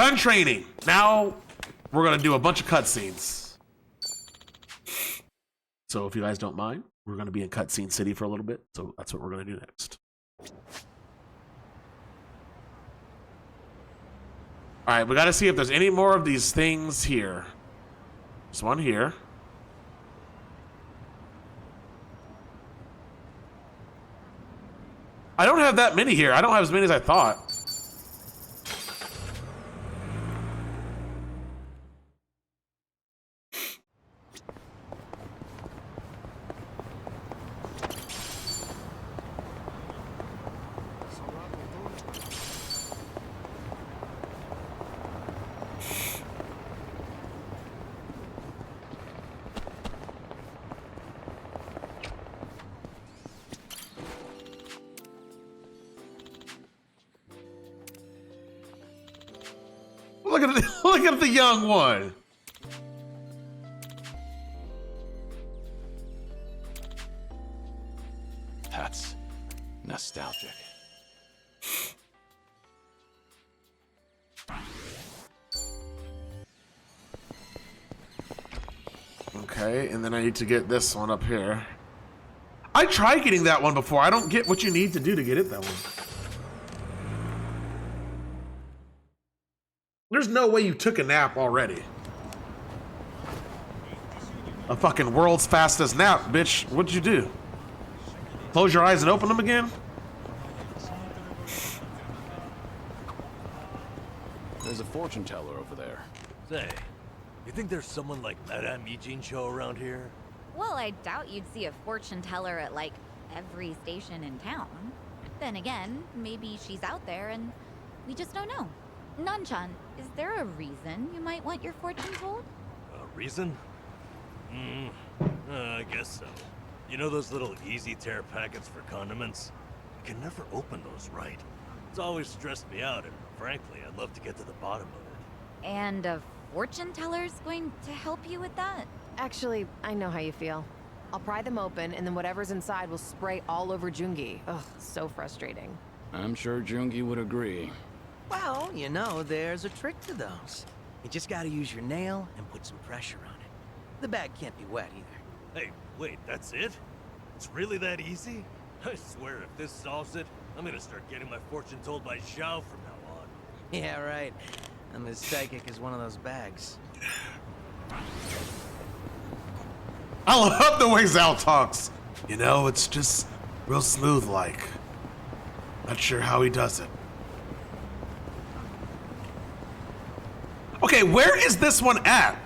Gun training. Now we're gonna do a bunch of cutscenes. So if you guys don't mind, we're gonna be in Cutscene City for a little bit. So that's what we're gonna do next. All right, we gotta see if there's any more of these things here. There's one here. I don't have that many here. I don't have as many as I thought. Look at the young one. That's nostalgic. Okay, and then I need to get this one up here. I tried getting that one before. I don't get what you need to do to get it that one. There's no way you took a nap already. A fucking world's fastest nap, bitch. What'd you do? Close your eyes and open them again? There's a fortune teller over there. Say, you think there's someone like Madame Ijincho around here? Well, I doubt you'd see a fortune teller at, like, every station in town. Then again, maybe she's out there and we just don't know. Nanchan, is there a reason you might want your fortune told? A reason? I guess so. You know those little easy tear packets for condiments? I can never open those right. It's always stressed me out, and frankly, I'd love to get to the bottom of it. And a fortune teller's going to help you with that? Actually, I know how you feel. I'll pry them open, and then whatever's inside will spray all over Jungi. Ugh, so frustrating. I'm sure Jungi would agree. Well, you know, there's a trick to those. You just gotta use your nail and put some pressure on it. The bag can't be wet either. Hey, wait, that's it? It's really that easy? I swear if this solves it, I'm gonna start getting my fortune told by Zhao from now on. Yeah, right. I'm as psychic as one of those bags. I love the way Zhao talks. You know, it's just real smooth like. Not sure how he does it. Okay, where is this one at?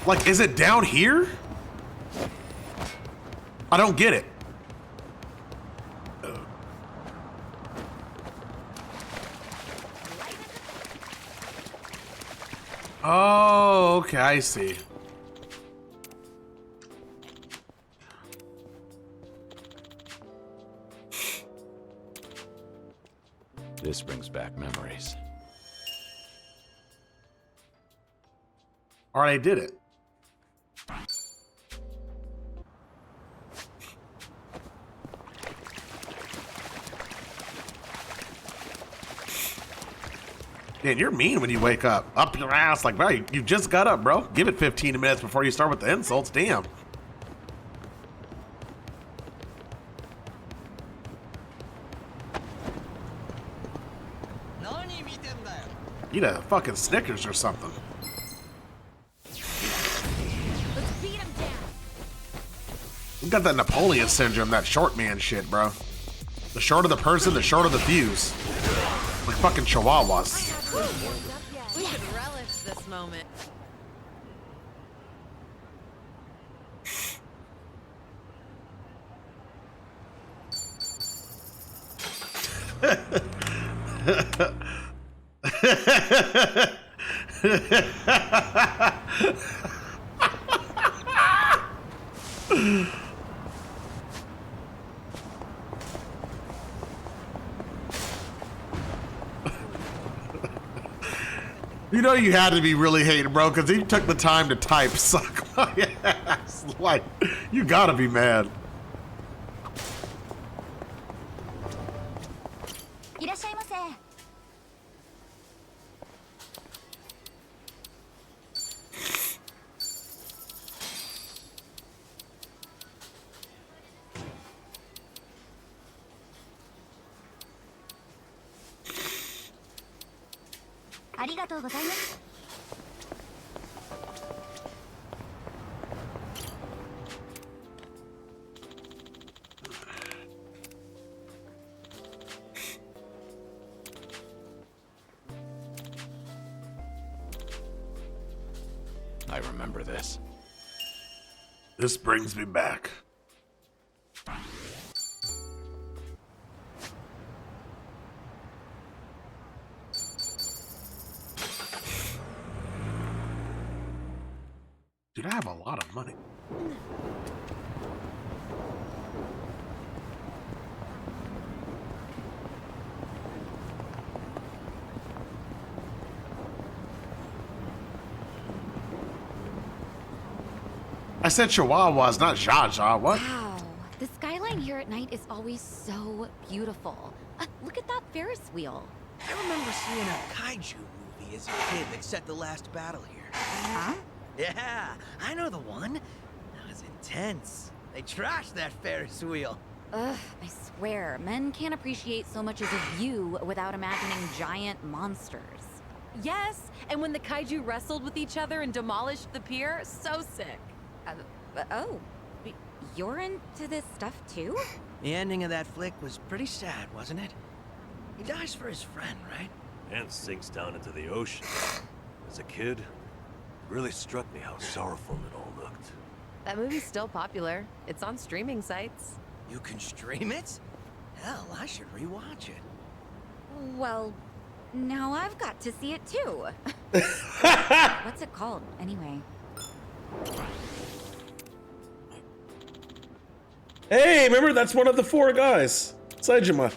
Like, is it down here? I don't get it. Oh, okay, I see. This brings back memories. All right, I did it. Man, you're mean when you wake up. Up your ass like, bro, you just got up, bro. Give it 15 minutes before you start with the insults. Damn. Eat a fucking Snickers or something. Let's beat him down. You got that Napoleon syndrome, that short man shit, bro. The shorter the person, the shorter the fuse. Like fucking chihuahuas. We should relish this moment. You know you had to be really hating, bro, because he took the time to type "suck my ass." Like, you gotta be mad. ありがとうございます。 I remember this. This brings me back. Dude, I have a lot of money. I said chihuahuas, not Jaja. What? Wow. The skyline here at night is always so beautiful. Look at that Ferris wheel. I remember seeing a kaiju movie as a kid that set the last battle here. Huh? Yeah, I know the one. That was intense. They trashed that Ferris wheel. Ugh, I swear, men can't appreciate so much as a view without imagining giant monsters. Yes, and when the kaiju wrestled with each other and demolished the pier, so sick. Oh, you're into this stuff too? The ending of that flick was pretty sad, wasn't it? He dies for his friend, right? And sinks down into the ocean. As a kid, it really struck me how sorrowful it all looked. That movie's still popular. It's on streaming sites. You can stream it? Hell, I should rewatch it. Well, now I've got to see it too. What's it called, anyway? Hey, remember that's one of the 4 guys. Saejima.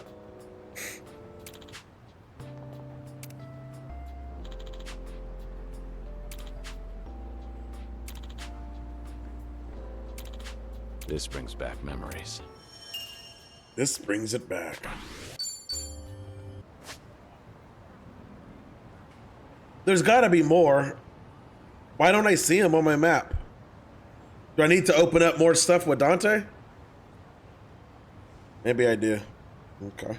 This brings back memories. This brings it back. There's gotta be more. Why don't I see him on my map? Do I need to open up more stuff with Dante? Maybe I do. Okay.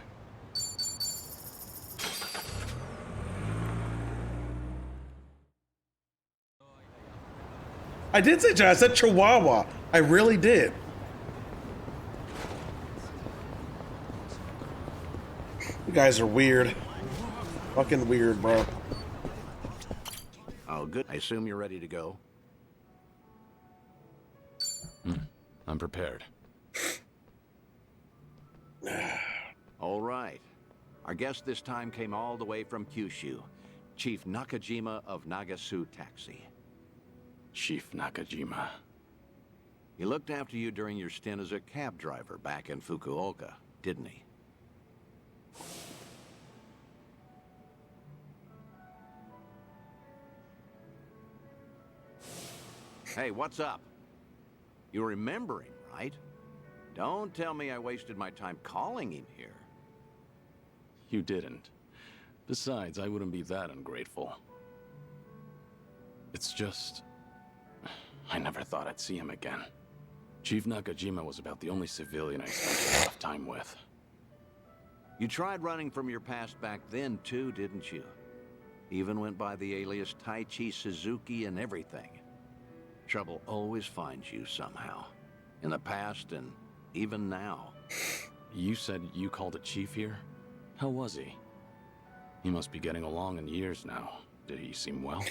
I did say Jaja. I said Chihuahua. I really did. You guys are weird. Fucking weird, bro. Oh, good. I assume you're ready to go. I'm prepared. All right. Our guest this time came all the way from Kyushu. Chief Nakajima of Nagasu Taxi. Chief Nakajima. He looked after you during your stint as a cab driver back in Fukuoka, didn't he? Hey, what's up? You remember him, right? Don't tell me I wasted my time calling him here. You didn't. Besides, I wouldn't be that ungrateful. It's just... I never thought I'd see him again. Chief Nakajima was about the only civilian I spent a lot of time with. You tried running from your past back then, too, didn't you? Even went by the alias Taichi Suzuki and everything. Trouble always finds you somehow. In the past and even now. You said you called a chief here? How was he? He must be getting along in years now. Did he seem well?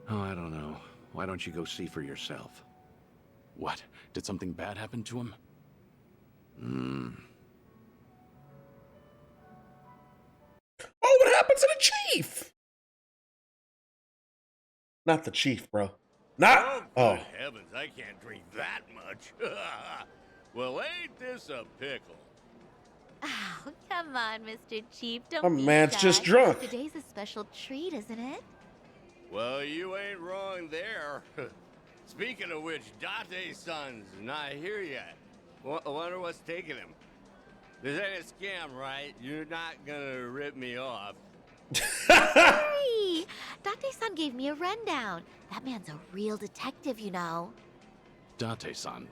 Oh, I don't know. Why don't you go see for yourself? What? Did something bad happen to him? Oh, what happened to the chief? Not the chief, bro. Not. Oh, Oh. good heavens, I can't drink that much. Well, ain't this a pickle? Oh, come on, Mr. Chief. Don't My be man's shy. just drunk. Today's a special treat, isn't it? Well, you ain't wrong there. Speaking of which, Date-san's not here yet. I wonder what's taking him. This ain't a scam, right? You're not gonna rip me off. Hey, Date-san gave me a rundown. That man's a real detective, you know. Date-san,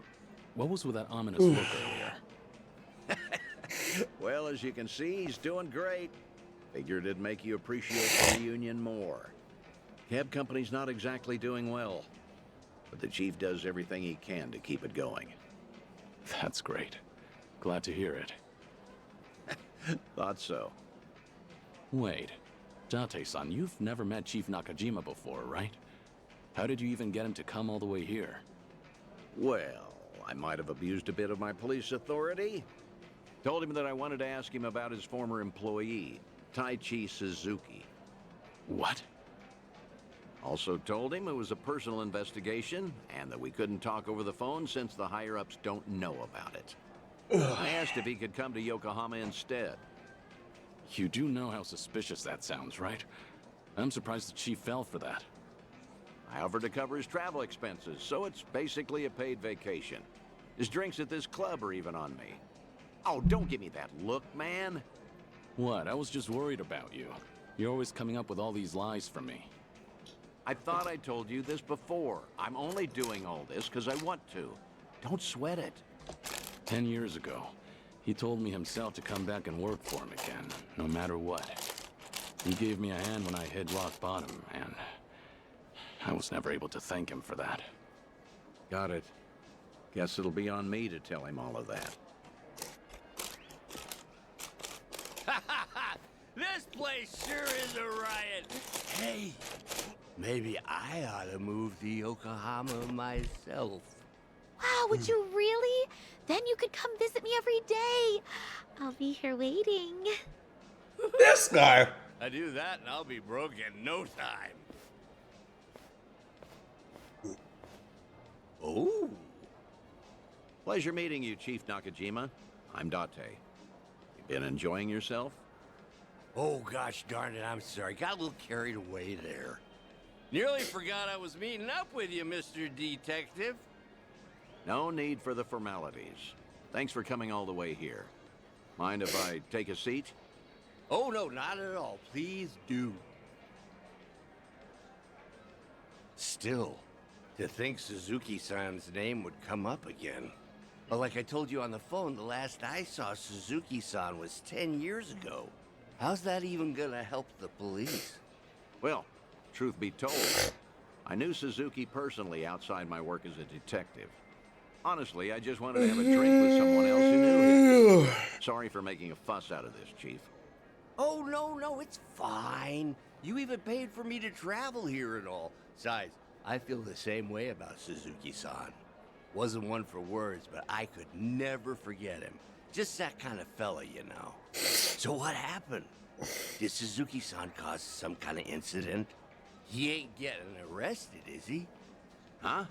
what was with that ominous look earlier? Well, as you can see, he's doing great. Figured it'd make you appreciate the reunion more. Cab company's not exactly doing well, but the chief does everything he can to keep it going. That's great. Glad to hear it. Thought so. Wait, Date-san, you've never met Chief Nakajima before, right? How did you even get him to come all the way here? Well, I might have abused a bit of my police authority. Told him that I wanted to ask him about his former employee, Taichi Suzuki. What? Also told him it was a personal investigation and that we couldn't talk over the phone since the higher-ups don't know about it. I asked if he could come to Yokohama instead. You do know how suspicious that sounds, right? I'm surprised the chief fell for that. I offered to cover his travel expenses, so it's basically a paid vacation. His drinks at this club are even on me. Oh, don't give me that look, man. What? I was just worried about you. You're always coming up with all these lies for me. I thought I told you this before. I'm only doing all this because I want to. Don't sweat it. 10 years ago, he told me himself to come back and work for him again, no matter what. He gave me a hand when I hit rock bottom, and I was never able to thank him for that. Got it. Guess it'll be on me to tell him all of that. This place sure is a riot. Hey, maybe I ought to move to Yokohama myself. Wow, would you really? Then you could come visit me every day. I'll be here waiting. This guy. I do that and I'll be broke in no time. Oh. Pleasure meeting you, Chief Nakajima. I'm Date. You been enjoying yourself? Oh, gosh darn it, I'm sorry. Got a little carried away there. Nearly forgot I was meeting up with you, Mr. Detective. No need for the formalities. Thanks for coming all the way here. Mind if I take a seat? Oh, no, not at all. Please do. Still, to think Suzuki-san's name would come up again. But like I told you on the phone, the last I saw Suzuki-san was 10 years ago. How's that even gonna help the police? Well, truth be told, I knew Suzuki personally outside my work as a detective. Honestly, I just wanted to have a drink with someone else who knew him. Sorry for making a fuss out of this, Chief. Oh, no, it's fine. You even paid for me to travel here and all. Besides, I feel the same way about Suzuki-san. Wasn't one for words, but I could never forget him. Just that kind of fella, you know. So what happened? Did Suzuki-san cause some kind of incident? He ain't getting arrested, is he? Huh?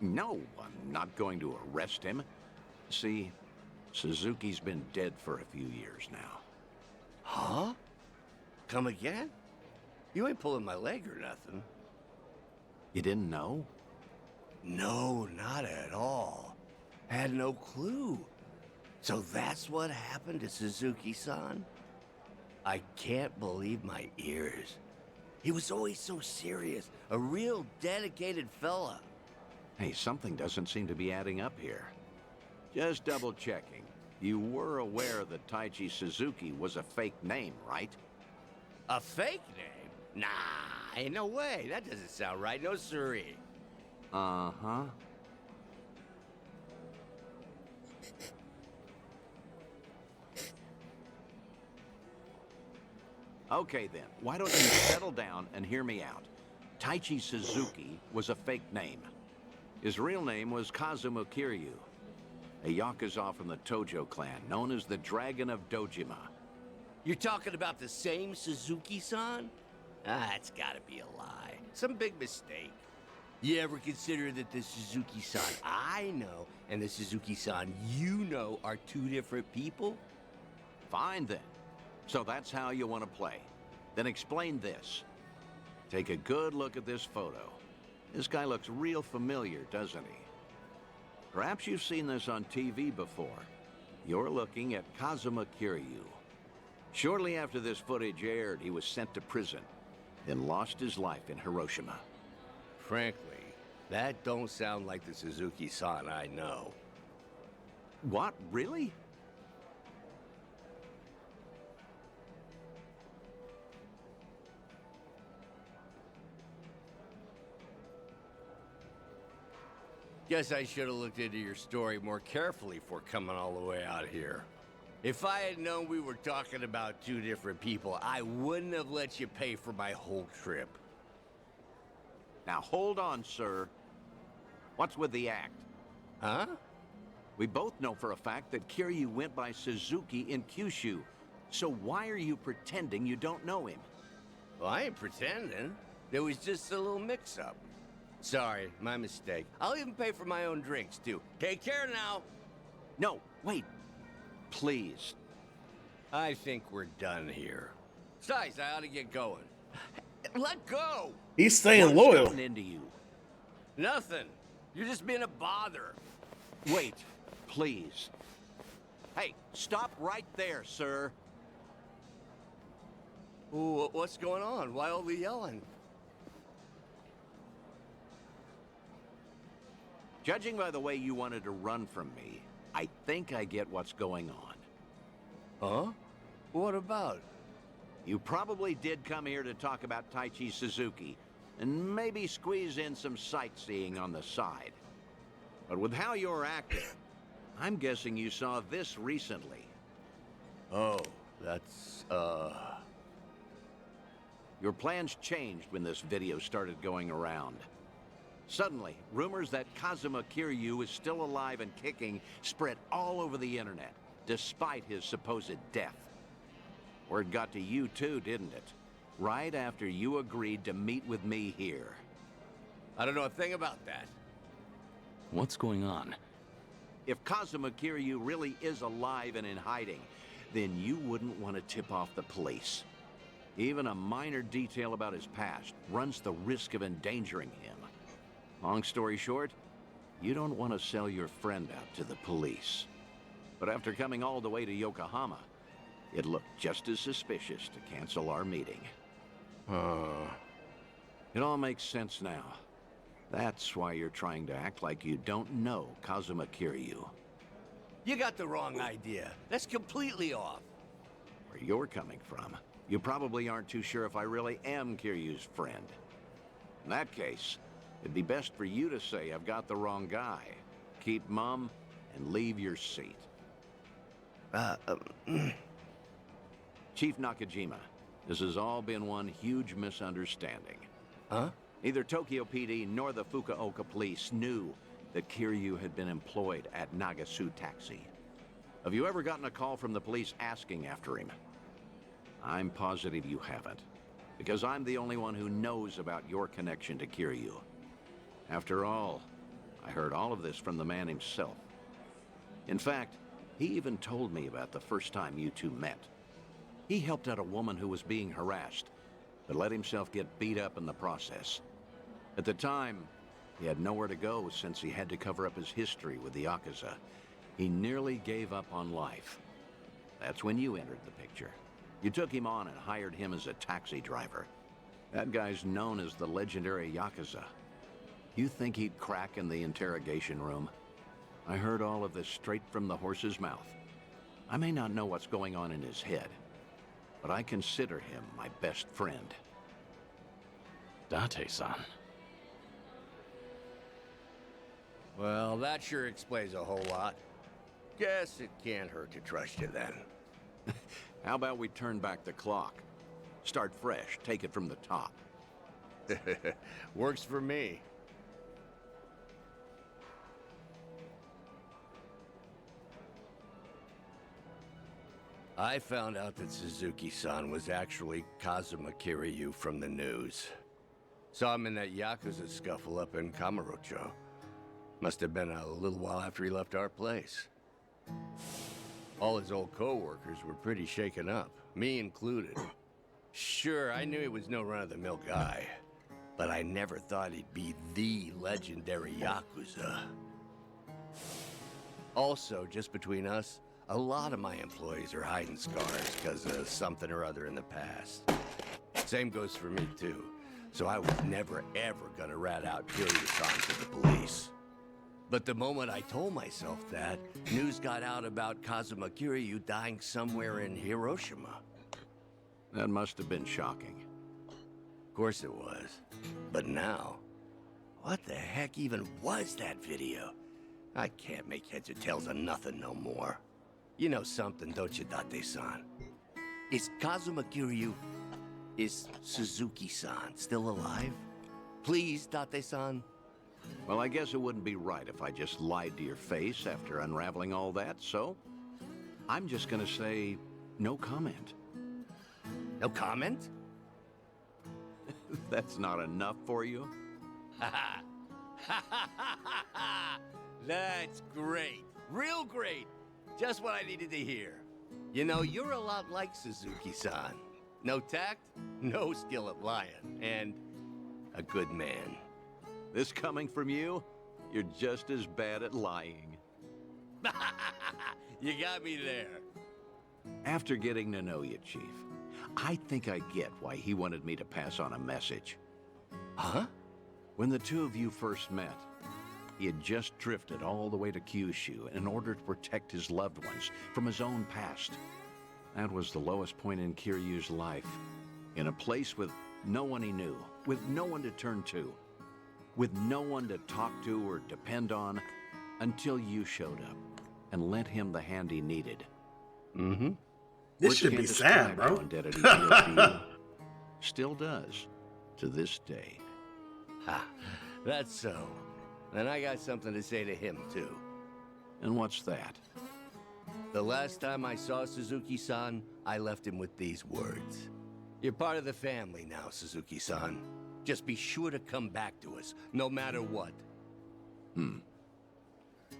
No, I'm not going to arrest him. See, Suzuki's been dead for a few years now. Huh? Come again? You ain't pulling my leg or nothing. You didn't know? No, not at all. Had no clue. So that's what happened to Suzuki-san? I can't believe my ears. He was always so serious, a real dedicated fella. Hey, something doesn't seem to be adding up here. Just double checking. You were aware that Taichi Suzuki was a fake name, right? A fake name? Nah, ain't no way. That doesn't sound right. No siree. Uh-huh. Okay then, why don't you settle down and hear me out? Taichi Suzuki was a fake name. His real name was Kazuma Kiryu, a Yakuza from the Tojo clan, known as the Dragon of Dojima. You're talking about the same Suzuki-san? That's gotta be a lie. Some big mistake. You ever consider that the Suzuki-san I know and the Suzuki-san you know are two different people? Fine then. So that's how you want to play. Then explain this. Take a good look at this photo. This guy looks real familiar, doesn't he? Perhaps you've seen this on TV before. You're looking at Kazuma Kiryu. Shortly after this footage aired, he was sent to prison, then lost his life in Hiroshima. Frankly, that don't sound like the Suzuki-san I know. What? Really? Guess I should have looked into your story more carefully before coming all the way out here. If I had known we were talking about two different people, I wouldn't have let you pay for my whole trip. Now hold on, sir. What's with the act? Huh? We both know for a fact that Kiryu went by Suzuki in Kyushu. So why are you pretending you don't know him? Well, I ain't pretending. There was just a little mix-up. Sorry, my mistake. I'll even pay for my own drinks, too. Take care now. No, wait. Please. I think we're done here. Besides, I ought to get going. Let go! He's staying What's loyal. gotten into you? Nothing. You're just being a bother. Wait, please. Hey, stop right there, sir. Ooh, what's going on? Why all the yelling? Judging by the way you wanted to run from me, I think I get what's going on. Huh? What about? You probably did come here to talk about Taichi Suzuki, and maybe squeeze in some sightseeing on the side. But with how you're acting, I'm guessing you saw this recently. Oh, that's, Your plans changed when this video started going around. Suddenly, rumors that Kazuma Kiryu is still alive and kicking spread all over the internet, despite his supposed death. Word got to you too, didn't it? Right after you agreed to meet with me here. I don't know a thing about that. What's going on? If Kazuma Kiryu really is alive and in hiding, then you wouldn't want to tip off the police. Even a minor detail about his past runs the risk of endangering him. Long story short, you don't want to sell your friend out to the police. But after coming all the way to Yokohama, it looked just as suspicious to cancel our meeting. It all makes sense now. That's why you're trying to act like you don't know Kazuma Kiryu. You got the wrong idea. That's completely off. Where you're coming from, you probably aren't too sure if I really am Kiryu's friend. In that case, it'd be best for you to say I've got the wrong guy. Keep mum and leave your seat. Chief Nakajima, this has all been one huge misunderstanding. Huh? Neither Tokyo PD nor the Fukuoka police knew that Kiryu had been employed at Nagasu Taxi. Have you ever gotten a call from the police asking after him? I'm positive you haven't, because I'm the only one who knows about your connection to Kiryu. After all, I heard all of this from the man himself. In fact, he even told me about the first time you two met. He helped out a woman who was being harassed, but let himself get beat up in the process. At the time, he had nowhere to go since he had to cover up his history with the Yakuza. He nearly gave up on life. That's when you entered the picture. You took him on and hired him as a taxi driver. That guy's known as the legendary Yakuza. You think he'd crack in the interrogation room? I heard all of this straight from the horse's mouth. I may not know what's going on in his head, but I consider him my best friend. Date-san. Well, that sure explains a whole lot. Guess it can't hurt to trust you then. How about we turn back the clock? Start fresh, take it from the top. Works for me. I found out that Suzuki-san was actually Kazuma Kiryu from the news. Saw him in that Yakuza scuffle up in Kamurocho. Must have been a little while after he left our place. All his old co-workers were pretty shaken up, me included. Sure, I knew he was no run-of-the-mill guy, but I never thought he'd be the legendary Yakuza. Also, just between us, a lot of my employees are hiding scars because of something or other in the past. Same goes for me, too. So I was never, ever gonna rat out Kiryu-san to the police. But the moment I told myself that, news got out about Kazuma Kiryu dying somewhere in Hiroshima. That must have been shocking. Of course it was. But now, What the heck even was that video? I can't make heads or tails of nothing no more. You know something, don't you, Date-san? Is Kazuma Kiryu... Is Suzuki-san still alive? Please, Date-san? Well, I guess it wouldn't be right if I just lied to your face after unraveling all that, so... I'm just gonna say no comment. No comment? That's not enough for you? That's great. Real great. Just what I needed to hear. You know, you're a lot like Suzuki-san. No tact, no skill at lying, and a good man. This coming from you? You're just as bad at lying. You got me there. After getting to know you, Chief, I think I get why he wanted me to pass on a message. Huh? When the two of you first met, he had just drifted all the way to Kyushu in order to protect his loved ones from his own past. That was the lowest point in Kiryu's life. In a place with no one he knew, with no one to turn to, with no one to talk to or depend on, until you showed up and lent him the hand he needed. Mm-hmm. This Words should can't be sad, describe bro. how indebted he feels to you. Still does, to this day. Ha, that's so. And I got something to say to him, too. And what's that? The last time I saw Suzuki-san, I left him with these words. You're part of the family now, Suzuki-san. Just be sure to come back to us, no matter what.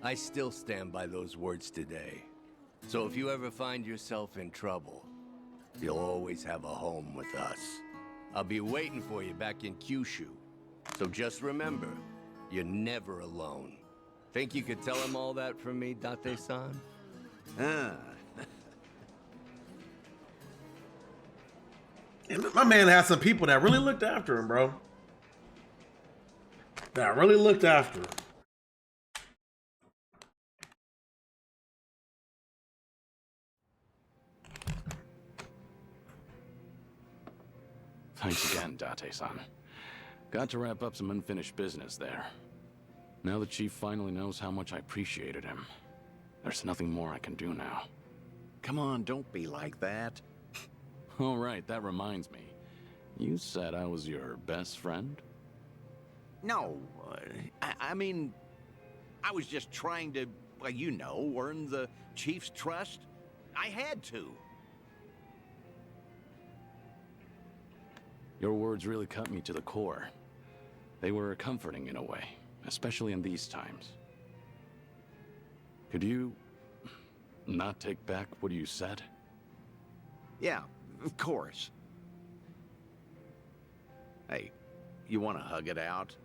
I still stand by those words today. So if you ever find yourself in trouble, you'll always have a home with us. I'll be waiting for you back in Kyushu. So just remember, you're never alone. Think you could tell him all that from me, Date-san? Ah, And my man had some people that really looked after him, bro. That really looked after him. Thanks again, Date-san. Got to wrap up some unfinished business there. Now the Chief finally knows how much I appreciated him. There's nothing more I can do now. come on, don't be like that. All right, that reminds me. You said I was your best friend? No, I mean, I was just trying to, well, you know, earn the Chief's trust. I had to. Your words really cut me to the core. They were comforting in a way, especially in these times. Could you not take back what you said? Yeah, of course. Hey, you want to hug it out?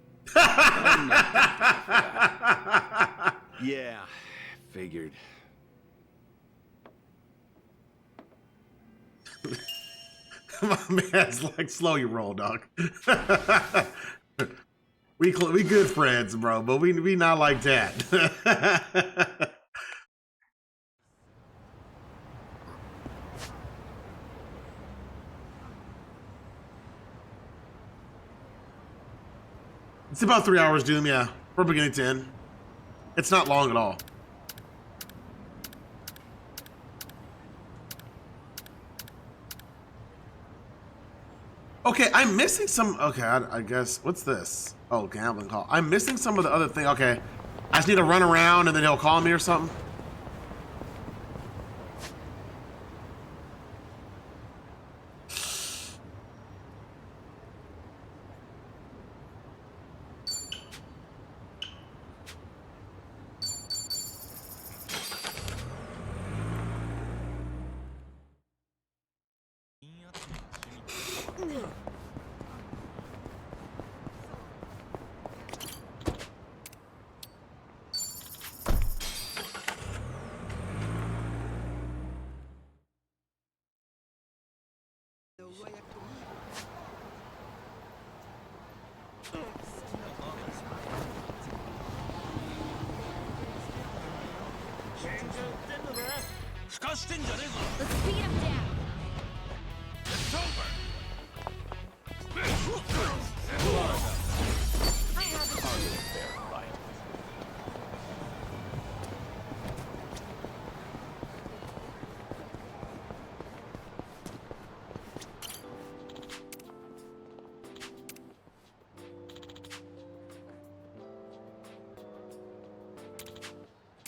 Yeah, figured. My man's like, slow your roll, dog. we good friends, bro, but we not like that. It's about 3 hours, Doom, yeah. We're beginning to end. It's not long at all. Okay, I'm missing some... Okay, I guess... What's this? Oh, gambling call. I'm missing some of the other thing. Okay. I just need to run around and then he'll call me or something. Let's speed him down. I have it.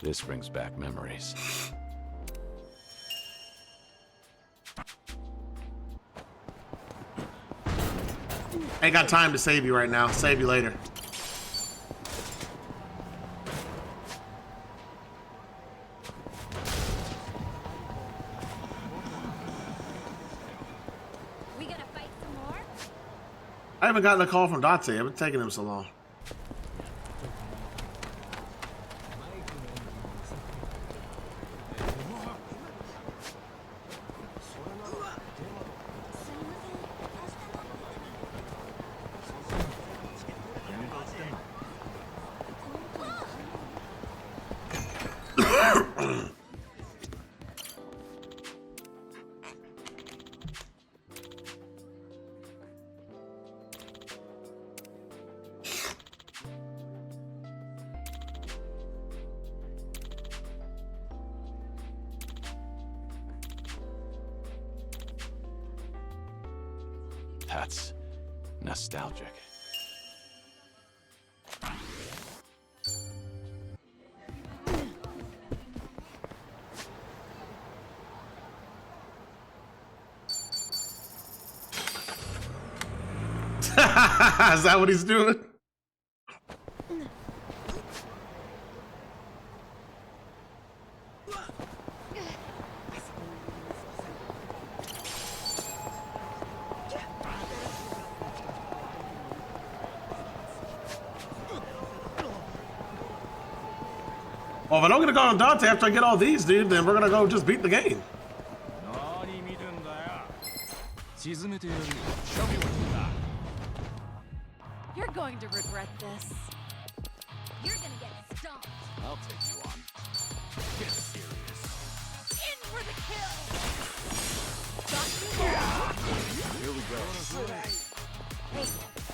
This brings back memories. Ain't got time to save you right now. Save you later. We gonna fight some more? I haven't gotten a call from Date. I've been taking him so long. That's nostalgic. Is that what he's doing? Well, if I don't get to go on Dante after I get all these, dude, then we're gonna go just beat the game. You're going to regret this. You're gonna get stomped. I'll take you on. Get serious. In for the kill. Here we go. Hey,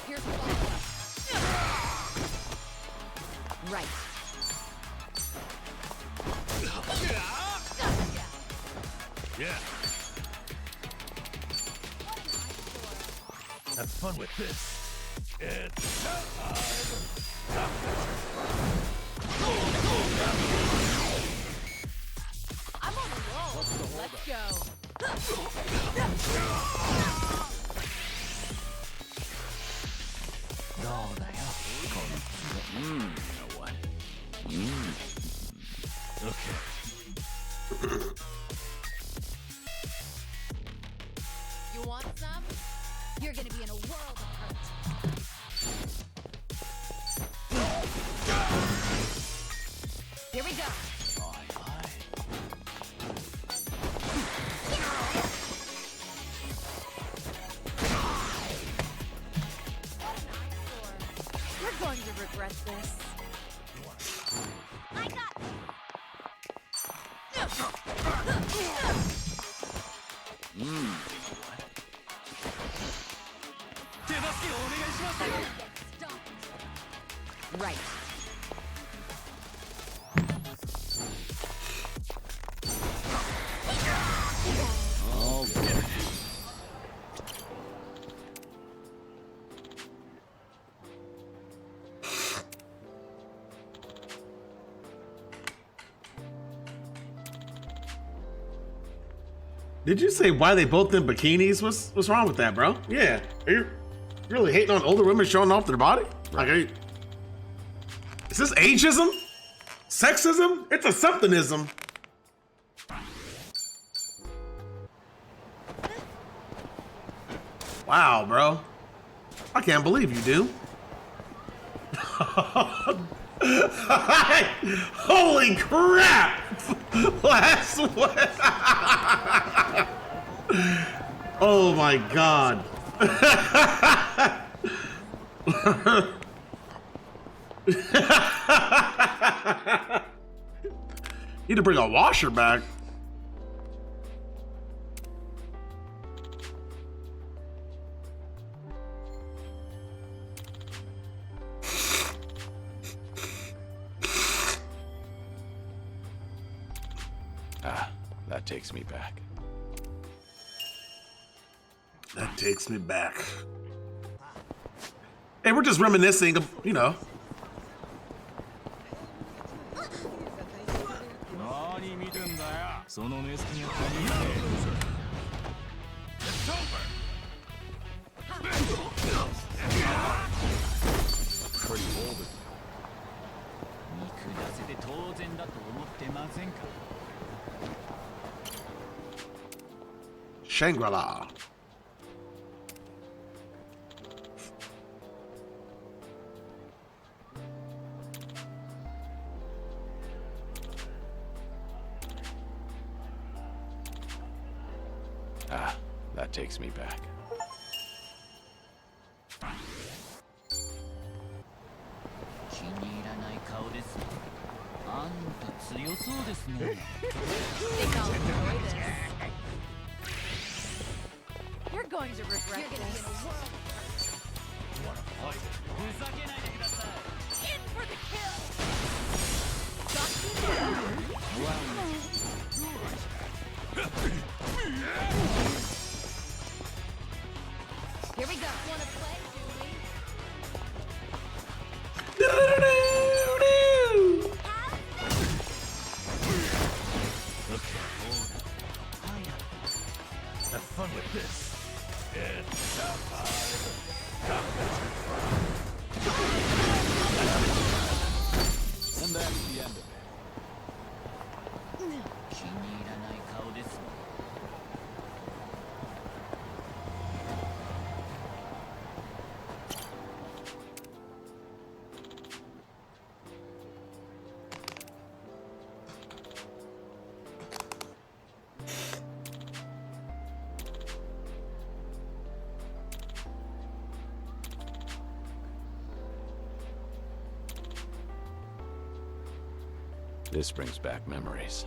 here's the follow-up. Right. Yeah. Have fun with this. It's I'm on the roll. Let's go. You know what? okay. You want some? You're gonna be in a world of hurt. Here we go. You're going to regret this. I got. Right. Did you say why they both in bikinis? What's wrong with that, bro? Yeah, are you really hating on older women showing off their body? Like, is this ageism? Sexism? It's a somethingism. Wow, bro. I can't believe you do. Holy crap! Last one. Oh my god. Need to bring a washer back. That takes me back. That takes me back. Hey, we're just reminiscing of, you know. Shangri-La. Ah, that takes me back. 気に入らない顔です。あんた強そうですね。Think I'll enjoy this. You're going to regret this. ふざけないでください。 In for the kill. Got you now. Here we go. Wanna play, Julie? Have fun with this. And that's the end of it. 気に入らない顔ですね。 This brings back memories.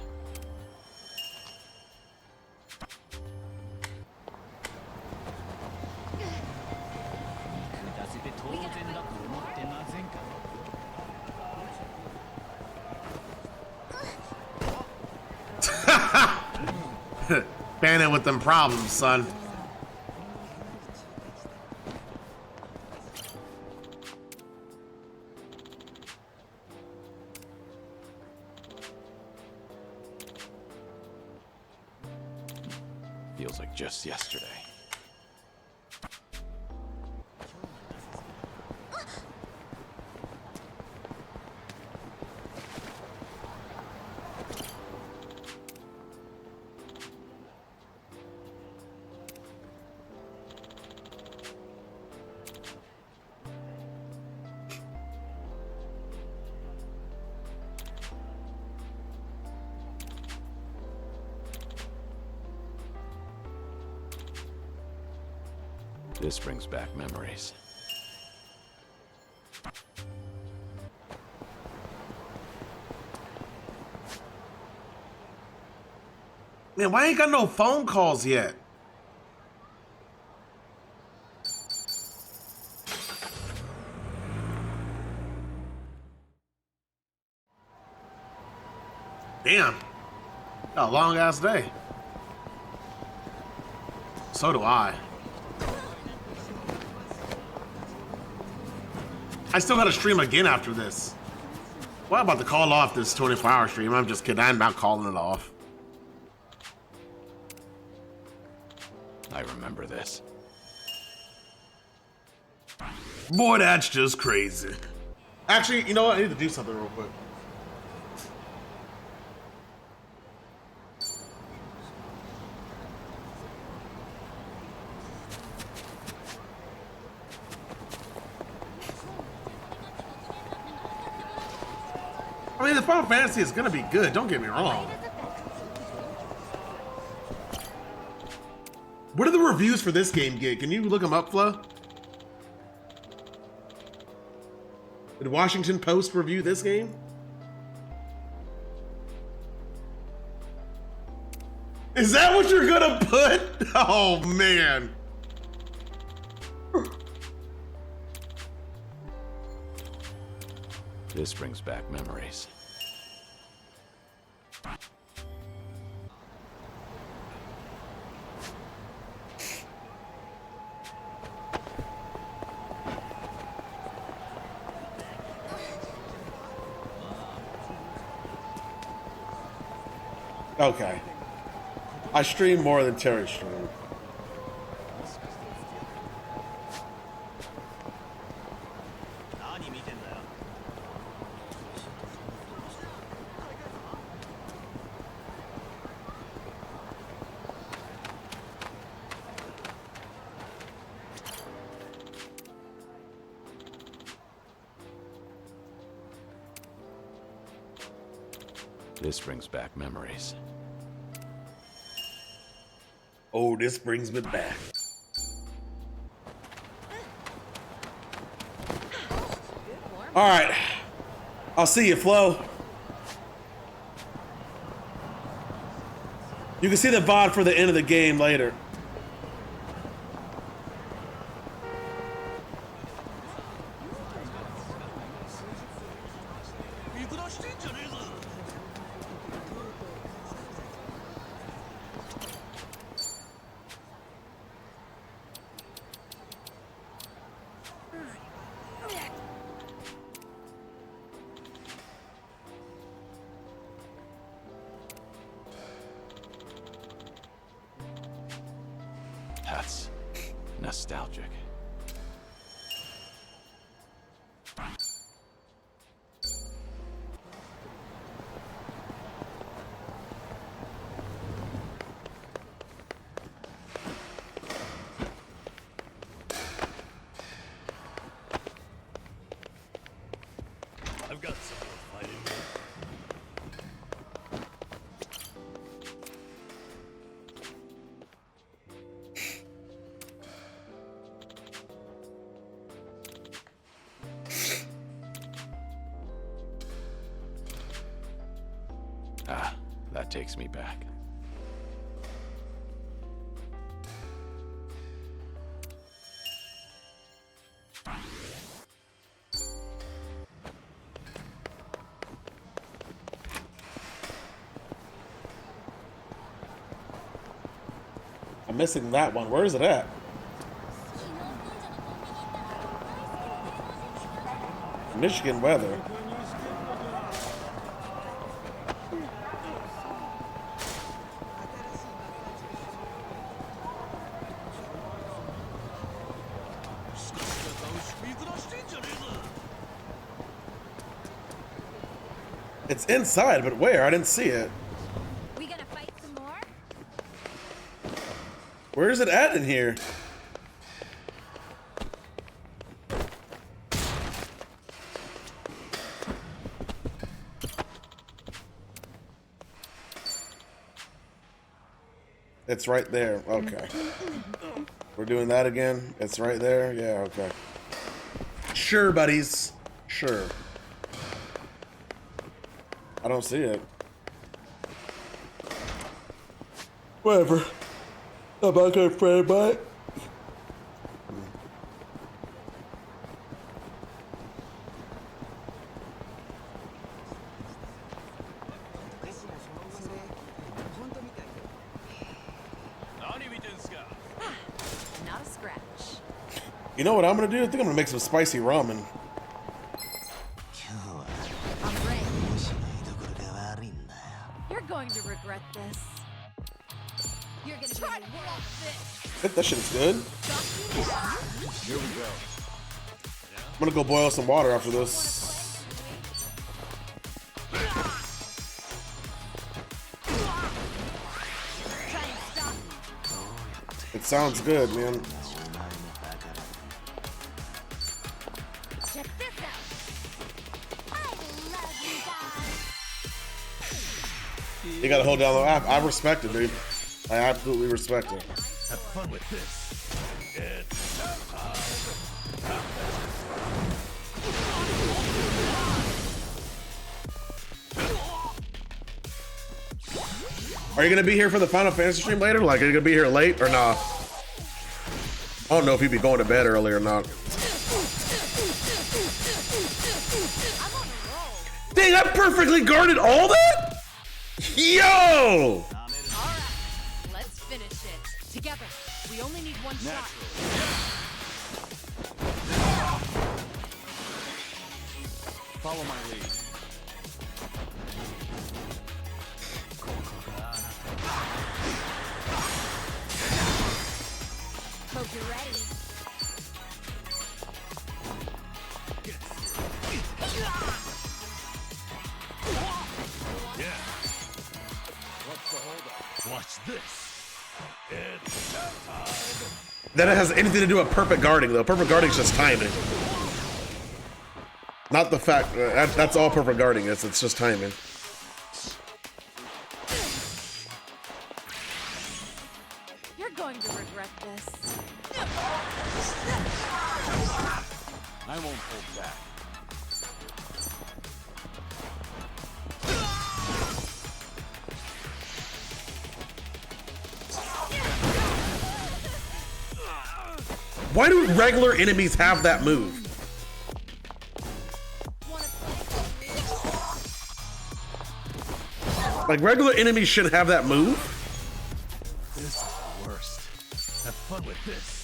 下せて当然だと思ってませんか。 Bandit with them problems, son. Feels like just yesterday. This brings back memories. Man, why ain't got no phone calls yet? Damn. Got a long ass day. So do I. I still gotta stream again after this. Well, I'm about to call off this 24-hour stream. I'm just kidding. I'm not calling it off. I remember this. Boy, that's just crazy. Actually, you know what? I need to do something real quick. I mean, the Final Fantasy is gonna be good, don't get me wrong. What are the reviews for this game get? Can you look them up, Flo? Did Washington Post review this game? Is that what you're gonna put? Oh, man. This brings back memories. Okay. I stream more than Terry streamed. This brings back memories. Oh, this brings me back. All right. I'll see you, Flo. You can see the VOD for the end of the game later. That's nostalgic. I've got some more fighting. Ah, that takes me back. I'm missing that one. Where is it at? Michigan weather. It's inside, but where? I didn't see it. We gonna fight some more? Where is it at in here? It's right there. Okay. We're doing that again. It's right there. Yeah, okay. Sure, buddies. Sure. I don't see it. Whatever. I'm not gonna pray about it. Not a scratch. You know what I'm gonna do? I think I'm gonna make some spicy ramen. I'm ready. You're going to regret this. You're gonna be world this. I think that shit is good. Here we go. I'm gonna go boil some water after this. It sounds good, man. Check this out. I love you guys. You gotta hold down the app. I respect it, dude. I absolutely respect it. Have fun with this. Are you gonna be here for the Final Fantasy stream later? Like, are you gonna be here late or not? I don't know if you'd be going to bed early or not. Dang, I perfectly guarded all that? Yo! Alright, let's finish it. Together. We only need one shot. Follow my lead. you're ready. Yeah. What's the holdup? Watch this. It's showtime. That has anything to do with perfect guarding, though. Perfect guarding is just timing. Not the fact that's all perfect guarding is. It's just timing. You're going to regret this. I won't hold back. Why do regular enemies have that move? Like, regular enemies shouldn't have that move? This is the worst. Have fun with this.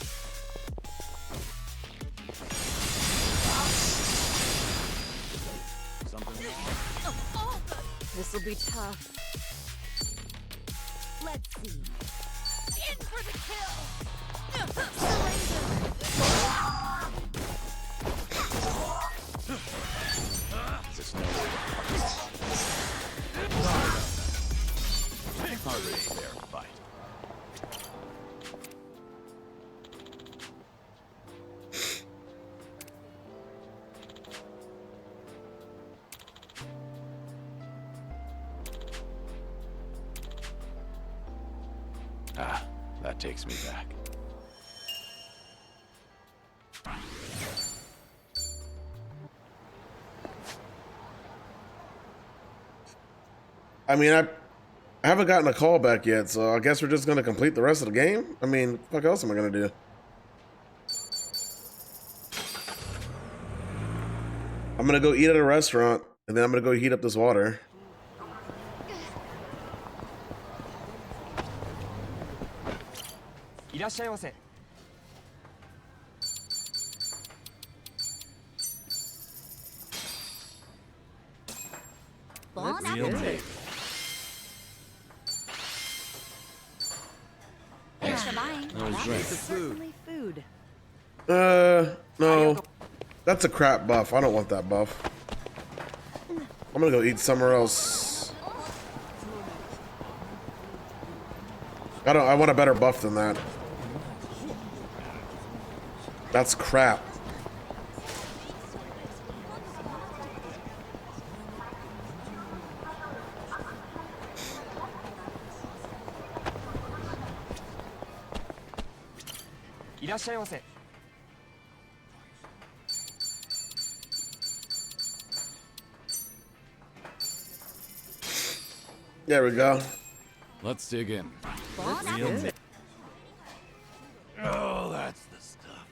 This'll be tough. Let's see. In for the kill! This no hardly a fair fight. Ah, that takes me back. I mean, I haven't gotten a call back yet, so I guess we're just gonna complete the rest of the game? I mean, what else am I gonna do? I'm gonna go eat at a restaurant, and then I'm gonna go heat up this water. Bon Real appetit. meat. Thanks for buying. That was Certainly food. No. That's a crap buff. I don't want that buff. I'm gonna go eat somewhere else. I want a better buff than that. That's crap. There we go. Let's dig in. Bon Real appetit. meat. Oh, that's the stuff.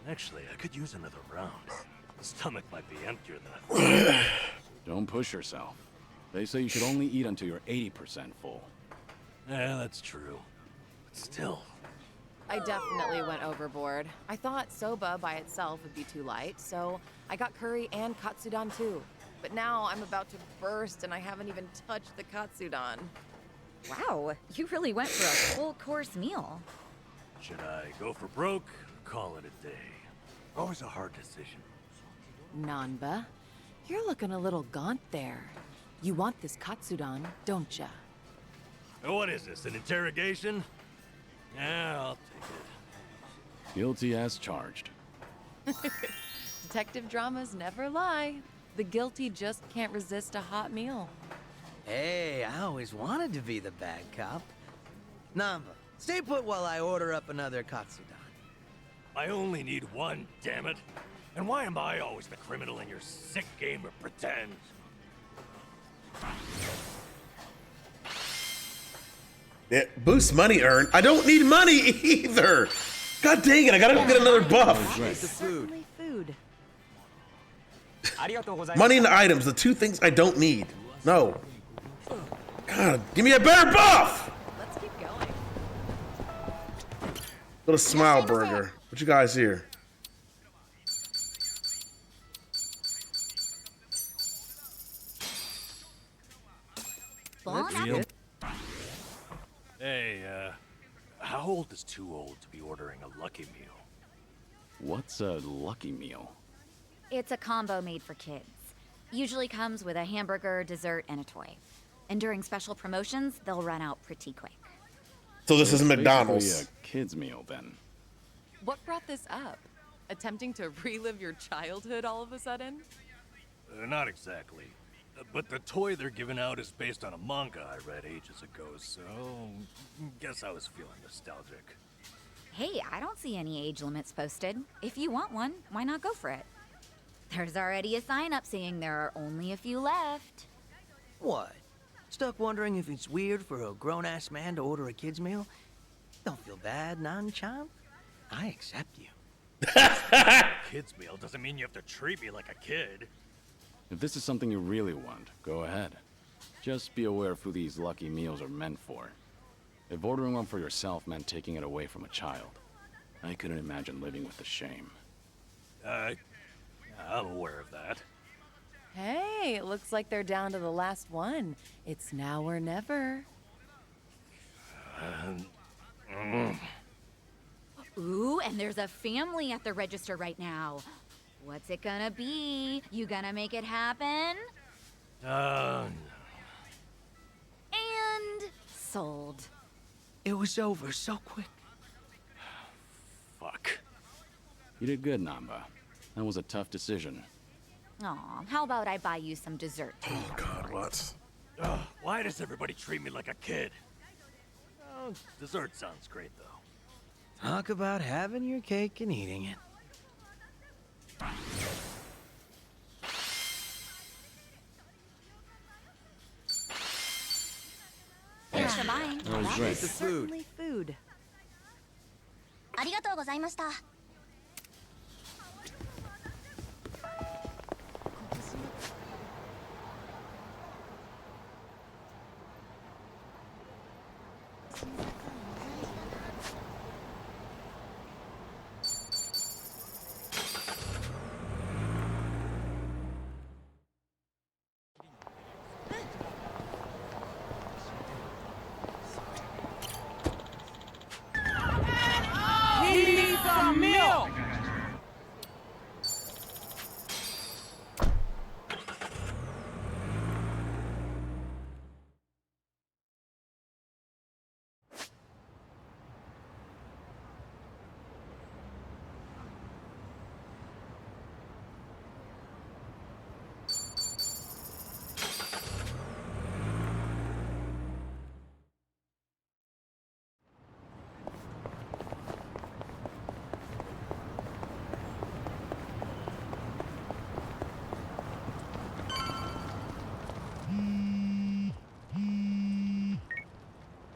Actually, I could use another round. The stomach might be emptier than I thought. Don't push yourself. They say you should only eat until you're 80% full. Yeah, that's true. But still. I definitely went overboard. I thought soba by itself would be too light, so I got curry and katsudon too. But now I'm about to burst and I haven't even touched the katsudon. Wow, you really went for a full course meal. Should I go for broke or call it a day? Always a hard decision. Nanba, you're looking a little gaunt there. You want this katsudon, don't ya? What is this, an interrogation? Yeah, I'll take it. Guilty as charged. Detective dramas never lie. The guilty just can't resist a hot meal. Hey, I always wanted to be the bad cop. Namba, stay put while I order up another katsudon. I only need one, damn it. And why am I always the criminal in your sick game of pretend? It boosts money earned. I don't need money either. God dang it, I gotta go get another buff. The food. Certainly food. Money and items, the two things I don't need. No. God, give me a better buff! Let's keep going. Little smile burger. What you guys here? Bon Real appetit. Hey, How old is too old to be ordering a Lucky Meal? What's a lucky meal? It's a combo made for kids. Usually comes with a hamburger, dessert, and a toy. And during special promotions, they'll run out pretty quick. So this is It's McDonald's. basically a kid's meal then. What brought this up? Attempting to relive your childhood all of a sudden? Not exactly. But the toy they're giving out is based on a manga I read ages ago, so guess I was feeling nostalgic. Hey, I don't see any age limits posted. If you want one, why not go for it? There's already a sign up saying there are only a few left. What? Stuck wondering if it's weird for a grown-ass man to order a kid's meal? Don't feel bad, Nan-chan. I accept you. Kid's meal doesn't mean you have to treat me like a kid. If this is something you really want, go ahead. Just be aware of who these lucky meals are meant for. If ordering one for yourself meant taking it away from a child, I couldn't imagine living with the shame. I'm aware of that. Hey, it looks like they're down to the last one. It's now or never. Ooh, and there's a family at the register right now. What's it gonna be? You gonna make it happen? No. And sold. It was over so quick. Fuck. You did good, Namba. That was a tough decision. Aw, how about I buy you some dessert? Oh God, what? Why does everybody treat me like a kid? Oh, dessert sounds great, though. Talk about having your cake and eating it. Thanks for buying. That was That great. is certainly food. ありがとうございました。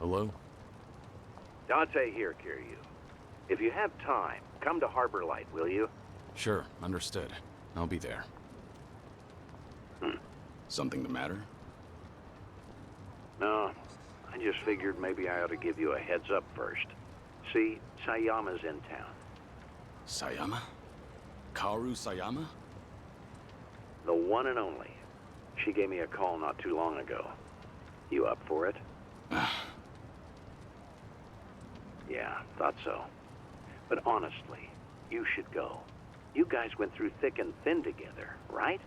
Hello? Dante here, Kiryu. If you have time, come to Harbor Light, will you? Sure, understood. I'll be there. Something the matter? No, I just figured maybe I ought to give you a heads up first. See, Sayama's in town. Sayama? Kaoru Sayama? The one and only. She gave me a call not too long ago. You up for it? Yeah, thought so. But honestly, you should go. You guys went through thick and thin together, right?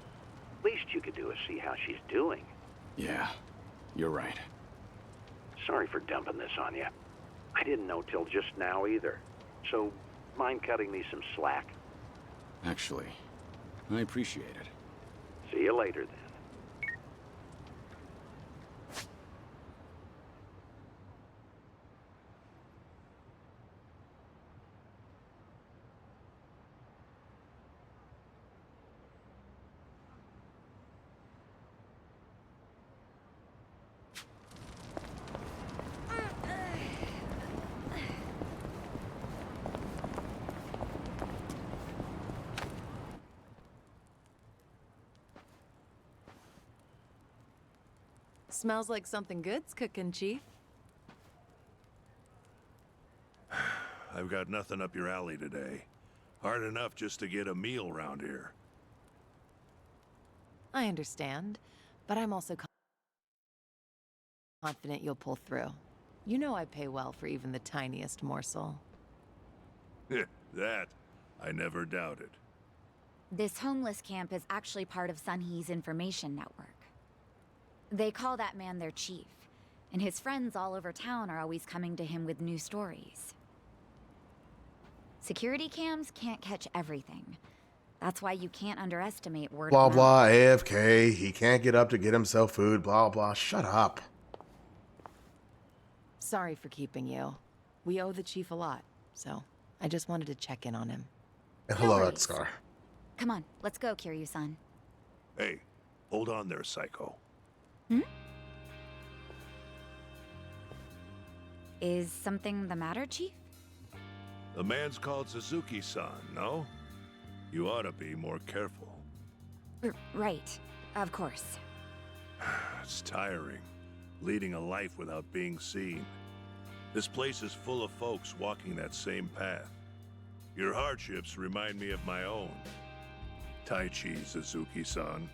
Least you could do is see how she's doing. Yeah, you're right. Sorry for dumping this on you. I didn't know till just now either. So, mind cutting me some slack? Actually, I appreciate it. See you later then. Smells like something good's cooking, Chief. I've got nothing up your alley today. Hard enough just to get a meal around here. I understand, but I'm also confident you'll pull through. You know I pay well for even the tiniest morsel. That I never doubted. This homeless camp is actually part of Sunhee's information network. They call that man their chief, and his friends all over town are always coming to him with new stories. Security cams can't catch everything. That's why you can't underestimate word Blah of mouth. blah, AFK. He can't get up to get himself food. Blah blah. Shut up. Sorry for keeping you. We owe the chief a lot, so I just wanted to check in on him. And No hello, worries. Dcar. Come on, let's go, Kiryu-san. Hey, hold on there, Psycho. Is something the matter, Chief? The man's called Suzuki-san, no? You ought to be more careful. Right, of course. It's tiring, leading a life without being seen. This place is full of folks walking that same path. Your hardships remind me of my own. Taichi, Suzuki-san.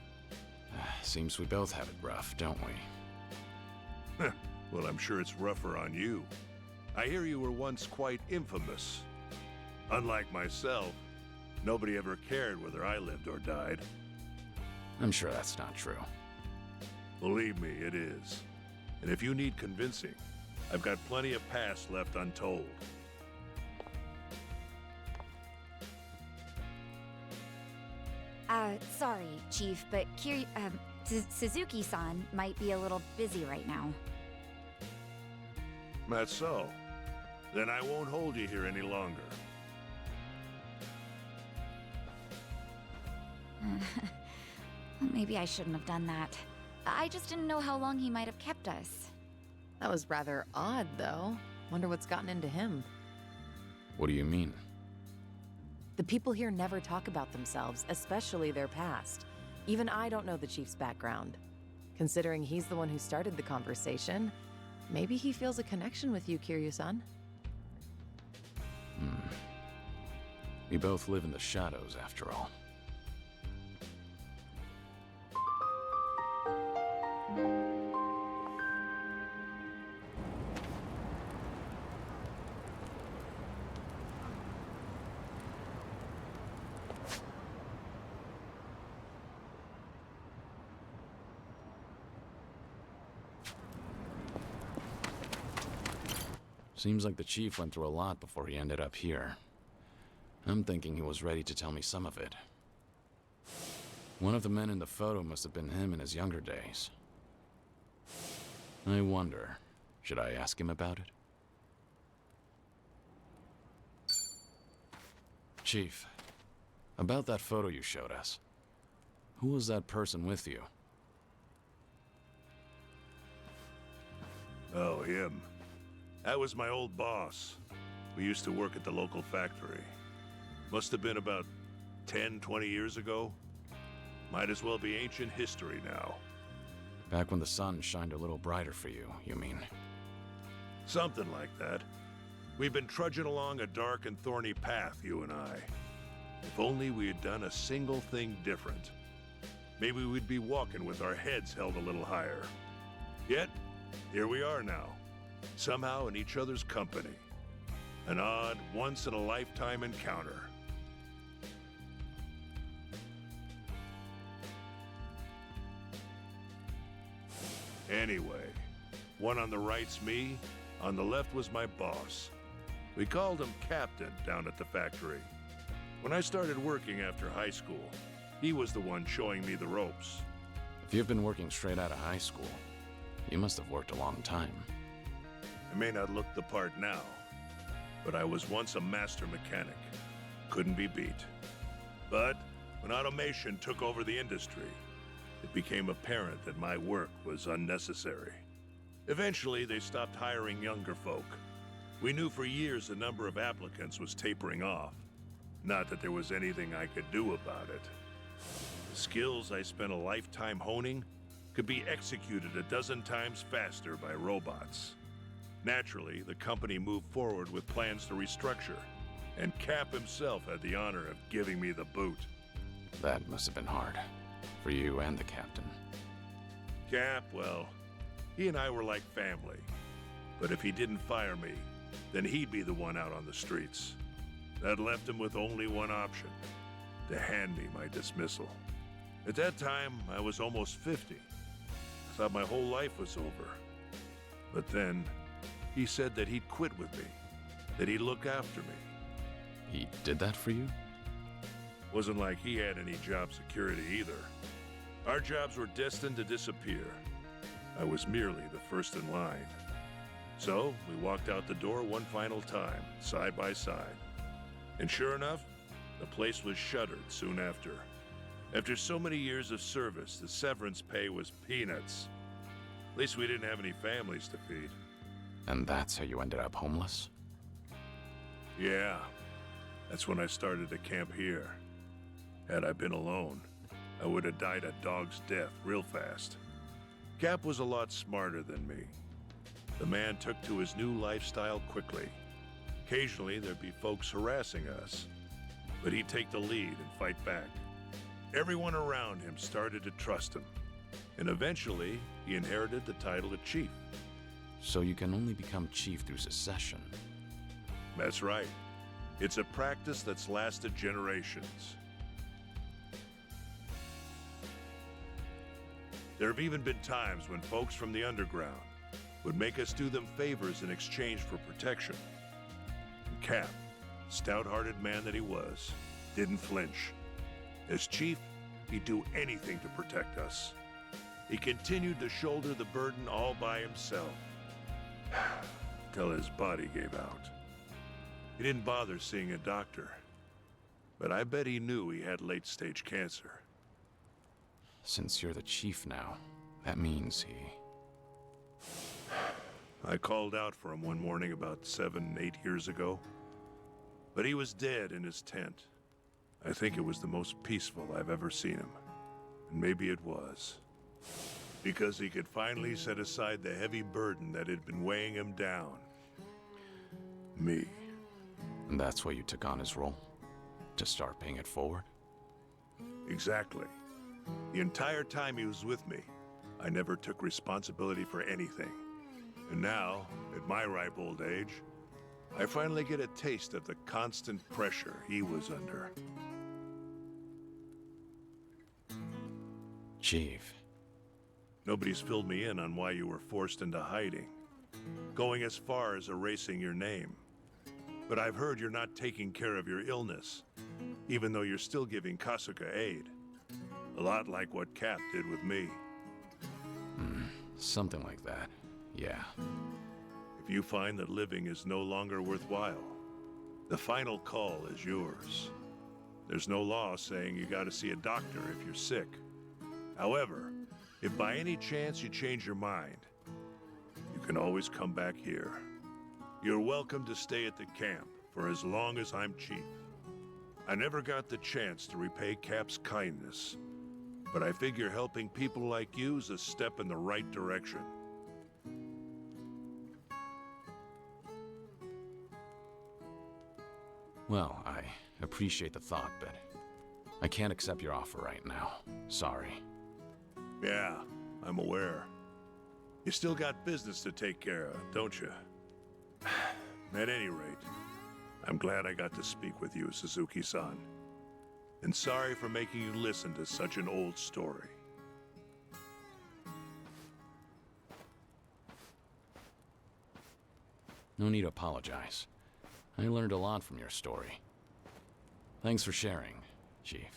Seems we both have it rough, don't we? Well, I'm sure it's rougher on you. I hear you were once quite infamous. Unlike myself, nobody ever cared whether I lived or died. I'm sure that's not true. Believe me, it is. And if you need convincing, I've got plenty of past left untold. Sorry, Chief, but Suzuki-san might be a little busy right now. That's so. Then I won't hold you here any longer. Maybe I shouldn't have done that. I just didn't know how long he might have kept us. That was rather odd, though. Wonder what's gotten into him. What do you mean? The people here never talk about themselves, especially their past. Even I don't know the chief's background. Considering he's the one who started the conversation, maybe he feels a connection with you, Kiryu-san. We both live in the shadows, after all. Seems like the chief went through a lot before he ended up here. I'm thinking he was ready to tell me some of it. One of the men in the photo must have been him in his younger days. I wonder, should I ask him about it? Chief, about that photo you showed us. Who was that person with you? Oh, him. That was my old boss. We used to work at the local factory. Must have been about 10, 20 years ago. Might as well be ancient history now. Back when the sun shined a little brighter for you, you mean? Something like that. We've been trudging along a dark and thorny path, you and I. If only we had done a single thing different. Maybe we'd be walking with our heads held a little higher. Yet, here we are now. Somehow in each other's company. An odd, once-in-a-lifetime encounter. Anyway, one on the right's me, on the left was my boss. We called him Captain down at the factory. When I started working after high school, he was the one showing me the ropes. If you've been working straight out of high school, you must have worked a long time. I may not look the part now, but I was once a master mechanic. Couldn't be beat. But when automation took over the industry, it became apparent that my work was unnecessary. Eventually, they stopped hiring younger folk. We knew for years the number of applicants was tapering off. Not that there was anything I could do about it. The skills I spent a lifetime honing could be executed a dozen times faster by robots. Naturally, the company moved forward with plans to restructure, and Cap himself had the honor of giving me the boot. That must have been hard, for you and the captain. Cap, well, he and I were like family. But if he didn't fire me, then he'd be the one out on the streets. That left him with only one option, to hand me my dismissal. At that time, I was almost 50. I thought my whole life was over. But then, he said that he'd quit with me, that he'd look after me. He did that for you? Wasn't like he had any job security either. Our jobs were destined to disappear. I was merely the first in line. So, we walked out the door one final time, side by side. And sure enough, the place was shuttered soon after. After so many years of service, the severance pay was peanuts. At least we didn't have any families to feed. And that's how you ended up homeless? Yeah, that's when I started to camp here. Had I been alone, I would have died a dog's death real fast. Cap was a lot smarter than me. The man took to his new lifestyle quickly. Occasionally, there'd be folks harassing us, but he'd take the lead and fight back. Everyone around him started to trust him, and eventually, he inherited the title of chief. So you can only become chief through succession? That's right. It's a practice that's lasted generations. There have even been times when folks from the underground would make us do them favors in exchange for protection. And Cap, stout-hearted man that he was, didn't flinch. As chief, he'd do anything to protect us. He continued to shoulder the burden all by himself, till his body gave out. He didn't bother seeing a doctor, but I bet he knew he had late-stage cancer. Since you're the chief now, that means he... I called out for him one morning about 7, 8 years ago, but he was dead in his tent. I think it was the most peaceful I've ever seen him, and maybe it was. Because he could finally set aside the heavy burden that had been weighing him down. Me. And that's why you took on his role? To start paying it forward? Exactly. The entire time he was with me, I never took responsibility for anything. And now, at my ripe old age, I finally get a taste of the constant pressure he was under. Chief. Nobody's filled me in on why you were forced into hiding, going as far as erasing your name. But I've heard you're not taking care of your illness, even though you're still giving Kasuga aid. A lot like what Cap did with me. Something like that, yeah. If you find that living is no longer worthwhile, the final call is yours. There's no law saying you gotta see a doctor if you're sick. However, if by any chance you change your mind, you can always come back here. You're welcome to stay at the camp for as long as I'm chief. I never got the chance to repay Cap's kindness, but I figure helping people like you is a step in the right direction. Well, I appreciate the thought, but I can't accept your offer right now. Sorry. Yeah, I'm aware. You still got business to take care of, don't you? At any rate, I'm glad I got to speak with you, Suzuki-san. And sorry for making you listen to such an old story. No need to apologize. I learned a lot from your story. Thanks for sharing, Chief.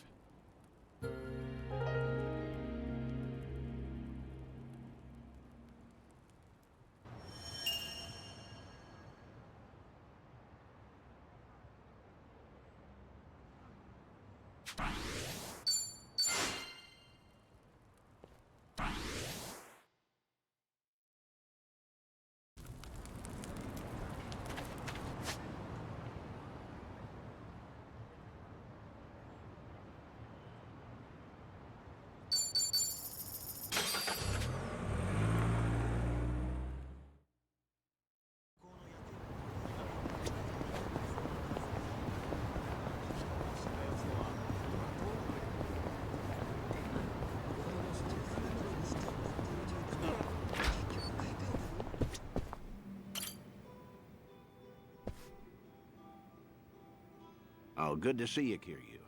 Oh, good to see you, Kiryu.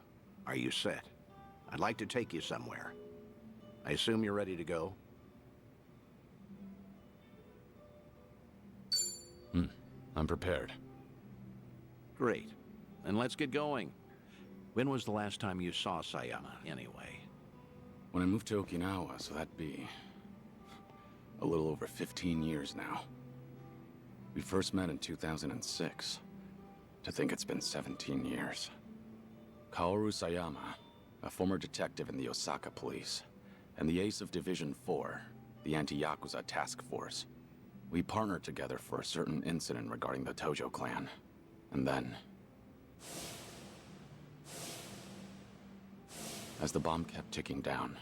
Are you set? I'd like to take you somewhere. I assume you're ready to go? I'm prepared. Great. Then let's get going. When was the last time you saw Sayama, anyway? When I moved to Okinawa, so that'd be a little over 15 years now. We first met in 2006. To think it's been 17 years. Kaoru Sayama, a former detective in the Osaka police, and the ace of Division 4, the anti-Yakuza task force. We partnered together for a certain incident regarding the Tojo clan. And then, as the bomb kept ticking down,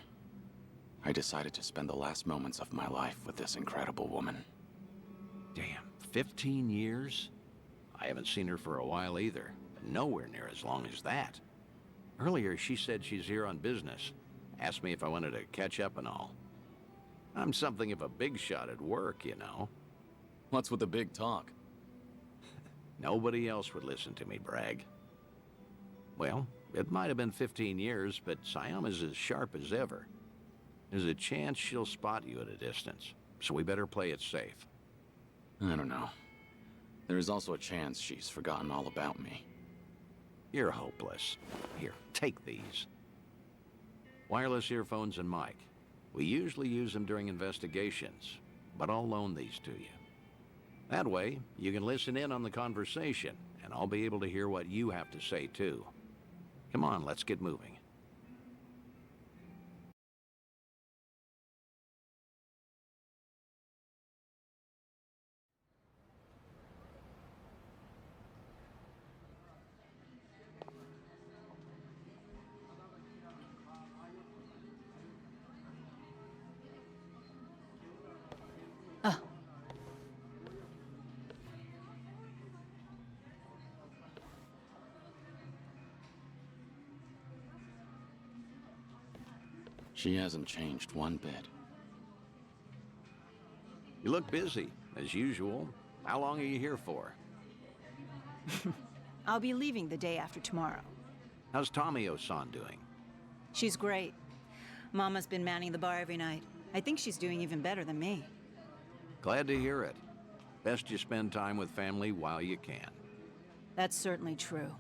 I decided to spend the last moments of my life with this incredible woman. Damn, 15 years? I haven't seen her for a while either, but nowhere near as long as that. Earlier, she said she's here on business. Asked me if I wanted to catch up and all. I'm something of a big shot at work, you know. What's with the big talk? Nobody else would listen to me brag. Well, it might have been 15 years, but Sayama's as sharp as ever. There's a chance she'll spot you at a distance, so we better play it safe. I don't know. There is also a chance she's forgotten all about me. You're hopeless. Here, take these. Wireless earphones and mic. We usually use them during investigations, but I'll loan these to you. That way, you can listen in on the conversation, and I'll be able to hear what you have to say, too. Come on, let's get moving. She hasn't changed one bit. You look busy, as usual. How long are you here for? I'll be leaving the day after tomorrow. How's Tomio-san doing? She's great. Mama's been manning the bar every night. I think she's doing even better than me. Glad to hear it. Best you spend time with family while you can. That's certainly true.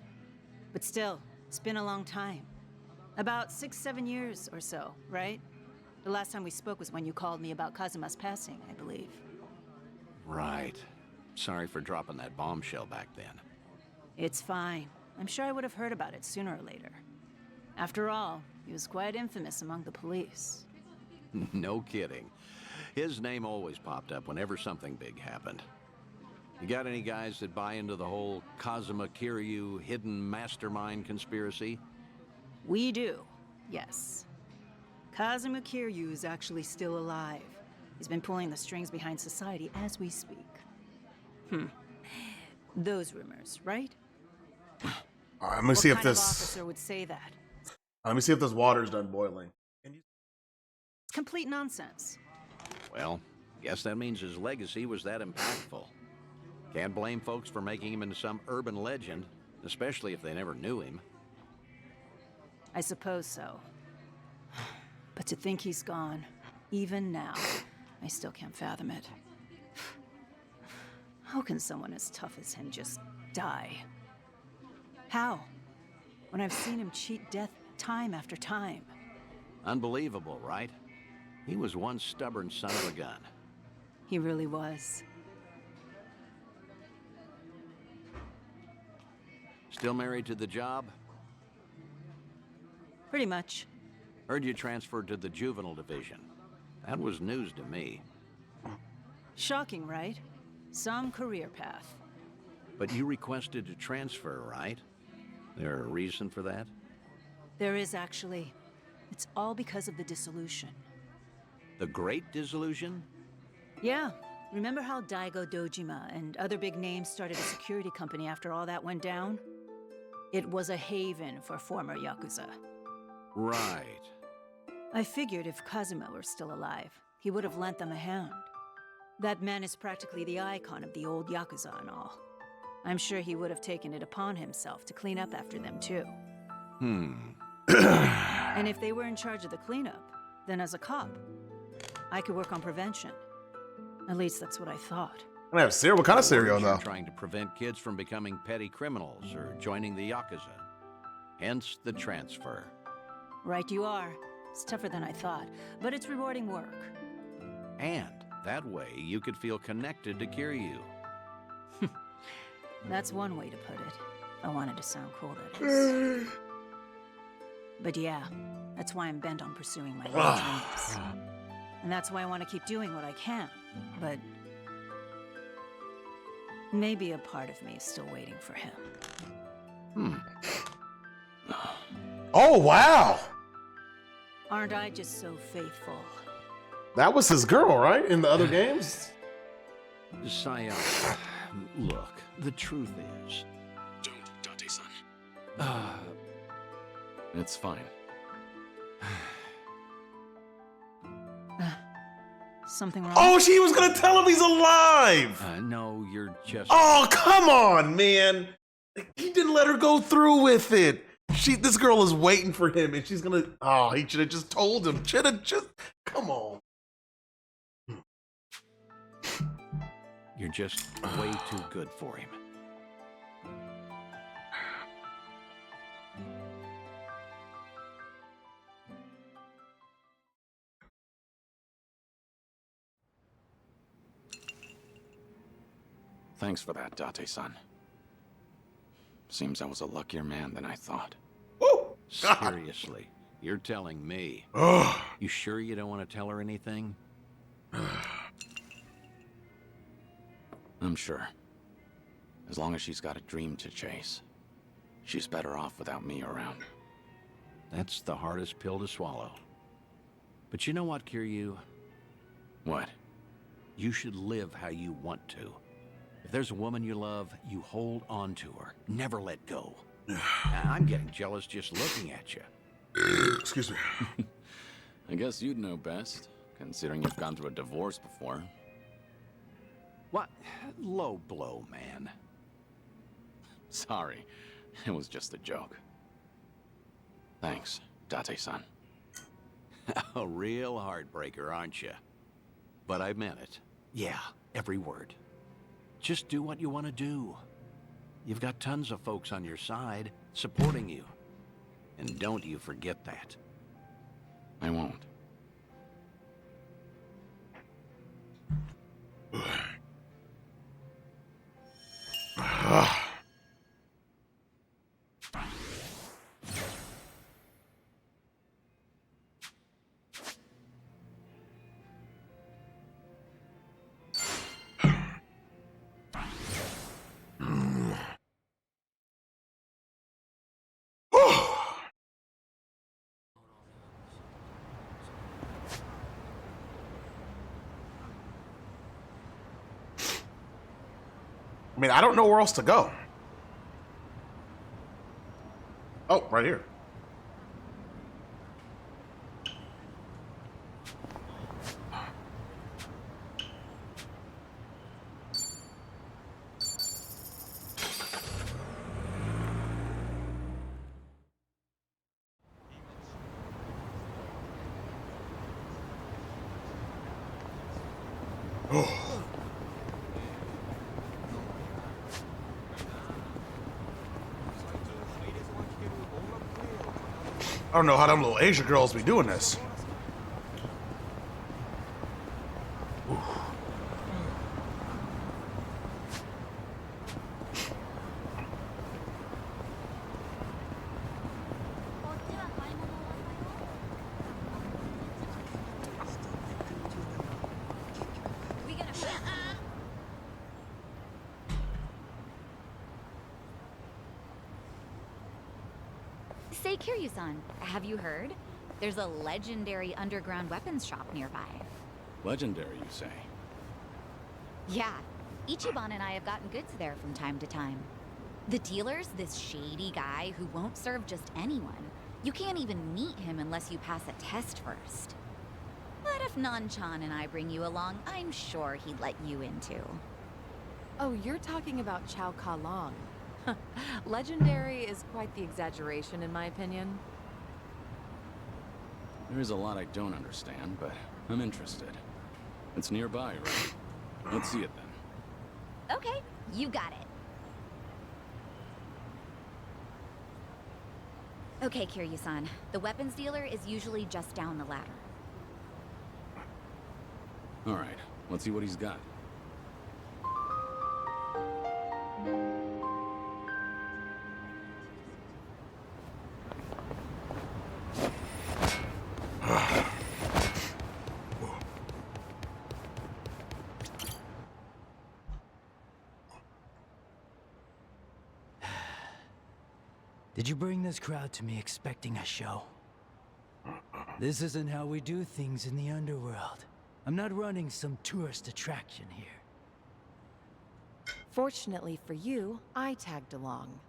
But still, it's been a long time. About 6-7 years or so, right? The last time we spoke was when you called me about Kazuma's passing, I believe. Right. Sorry for dropping that bombshell back then. It's fine. I'm sure I would have heard about it sooner or later. After all, he was quite infamous among the police. No kidding. His name always popped up whenever something big happened. You got any guys that buy into the whole Kazuma Kiryu hidden mastermind conspiracy? We do, yes. Kazuma Kiryu is actually still alive. He's been pulling the strings behind society as we speak. Those rumors, right? All right, let me see if What kind of this. officer would say that? Let me see if this water's done boiling. It's complete nonsense. Well, guess that means his legacy was that impactful. Can't blame folks for making him into some urban legend, especially if they never knew him. I suppose so. But to think he's gone, even now, I still can't fathom it. How can someone as tough as him just die? How? When I've seen him cheat death time after time. Unbelievable, right? He was one stubborn son of a gun. He really was. Still married to the job? Pretty much. Heard you transferred to the juvenile division. That was news to me. Shocking, right? Some career path. But you requested to transfer, right? There a reason for that? There is actually. It's all because of the dissolution. The Great Dissolution? Yeah. Remember how Daigo Dojima and other big names started a security company after all that went down? It was a haven for former Yakuza. Right. I figured if Kazuma were still alive, he would have lent them a hand. That man is practically the icon of the old Yakuza and all. I'm sure he would have taken it upon himself to clean up after them, too. And if they were in charge of the cleanup, then as a cop, I could work on prevention. At least that's what I thought. I have cereal. What kind of cereal, You're though? trying to prevent kids from becoming petty criminals or joining the Yakuza. Hence the transfer. Right you are. It's tougher than I thought, but it's rewarding work. And that way you could feel connected to Kiryu. That's one way to put it. I wanted to sound cool, that is. But yeah, that's why I'm bent on pursuing my real dreams. And that's why I want to keep doing what I can. But maybe a part of me is still waiting for him. Oh, wow. Aren't I just so faithful? That was his girl, right? In the other games? Sayaka, look, the truth is... Don't, Date-san. It's fine. Something wrong? Oh, she was gonna tell him he's alive! No, you're just... Oh, come on, man! He didn't let her go through with it. This girl is waiting for him, and she's gonna... Oh, he should have just told him. Should have just... Come on. You're just way too good for him. Thanks for that, Date-san. Seems I was a luckier man than I thought. Oh, seriously, you're telling me. Ugh. You sure you don't want to tell her anything? I'm sure. As long as she's got a dream to chase, she's better off without me around. That's the hardest pill to swallow. But you know what, Kiryu? What? You should live how you want to. If there's a woman you love, you hold on to her. Never let go. I'm getting jealous just looking at you. Excuse me. I guess you'd know best, considering you've gone through a divorce before. What? Low blow, man. Sorry, it was just a joke. Thanks, Date-san. A real heartbreaker, aren't you? But I meant it. Yeah, every word. Just do what you want to do. You've got tons of folks on your side, supporting you. And don't you forget that. I won't. I mean, I don't know where else to go. Oh, right here. I don't know how them little Asia girls be doing this. Say, Kiryu-san, have you heard? There's a legendary underground weapons shop nearby. Legendary, you say? Yeah, Ichiban and I have gotten goods there from time to time. The dealer's this shady guy who won't serve just anyone. You can't even meet him unless you pass a test first. But if Nan-chan and I bring you along, I'm sure he'd let you in too. Oh, you're talking about Chow Ka Long. Legendary is quite the exaggeration, in my opinion. There's a lot I don't understand, but I'm interested. It's nearby, right? Let's see it then. Okay, you got it. Okay, Kiryu-san. The weapons dealer is usually just down the ladder. Alright, let's see what he's got. Did you bring this crowd to me expecting a show? This isn't how we do things in the underworld. I'm not running some tourist attraction here. Fortunately for you, I tagged along.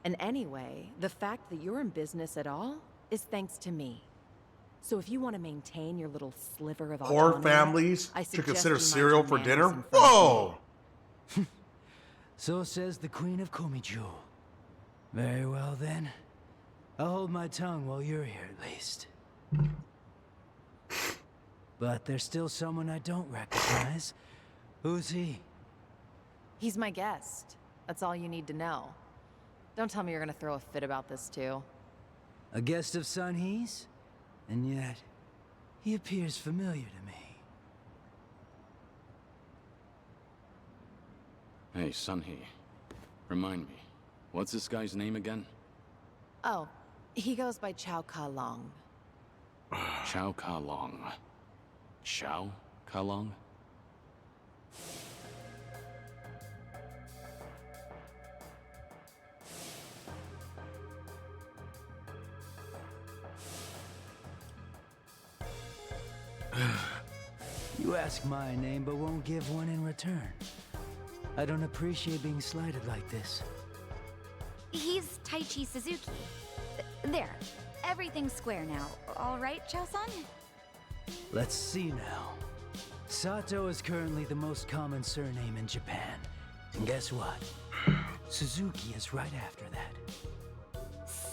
And anyway, the fact that you're in business at all is thanks to me. So if you want to maintain your little sliver of Poor autonomy, families I to suggest consider you mind cereal your for manners dinner? in front of Whoa! me. So says the Queen of Komiju. Very well then. I'll hold my tongue while you're here at least. But there's still someone I don't recognize. Who's he? He's my guest. That's all you need to know. Don't tell me you're gonna throw a fit about this too. A guest of Sun He's? And yet, he appears familiar to me. Hey, Sun-Hee. Remind me, what's this guy's name again? Oh, he goes by Chow Ka Long. Chow Ka Long. Chow Ka Long? You ask my name, but won't give one in return. I don't appreciate being slighted like this. He's Taichi Suzuki. There. Everything's square now. All right, Chow-san? Let's see now. Sato is currently the most common surname in Japan. And guess what? Suzuki is right after that.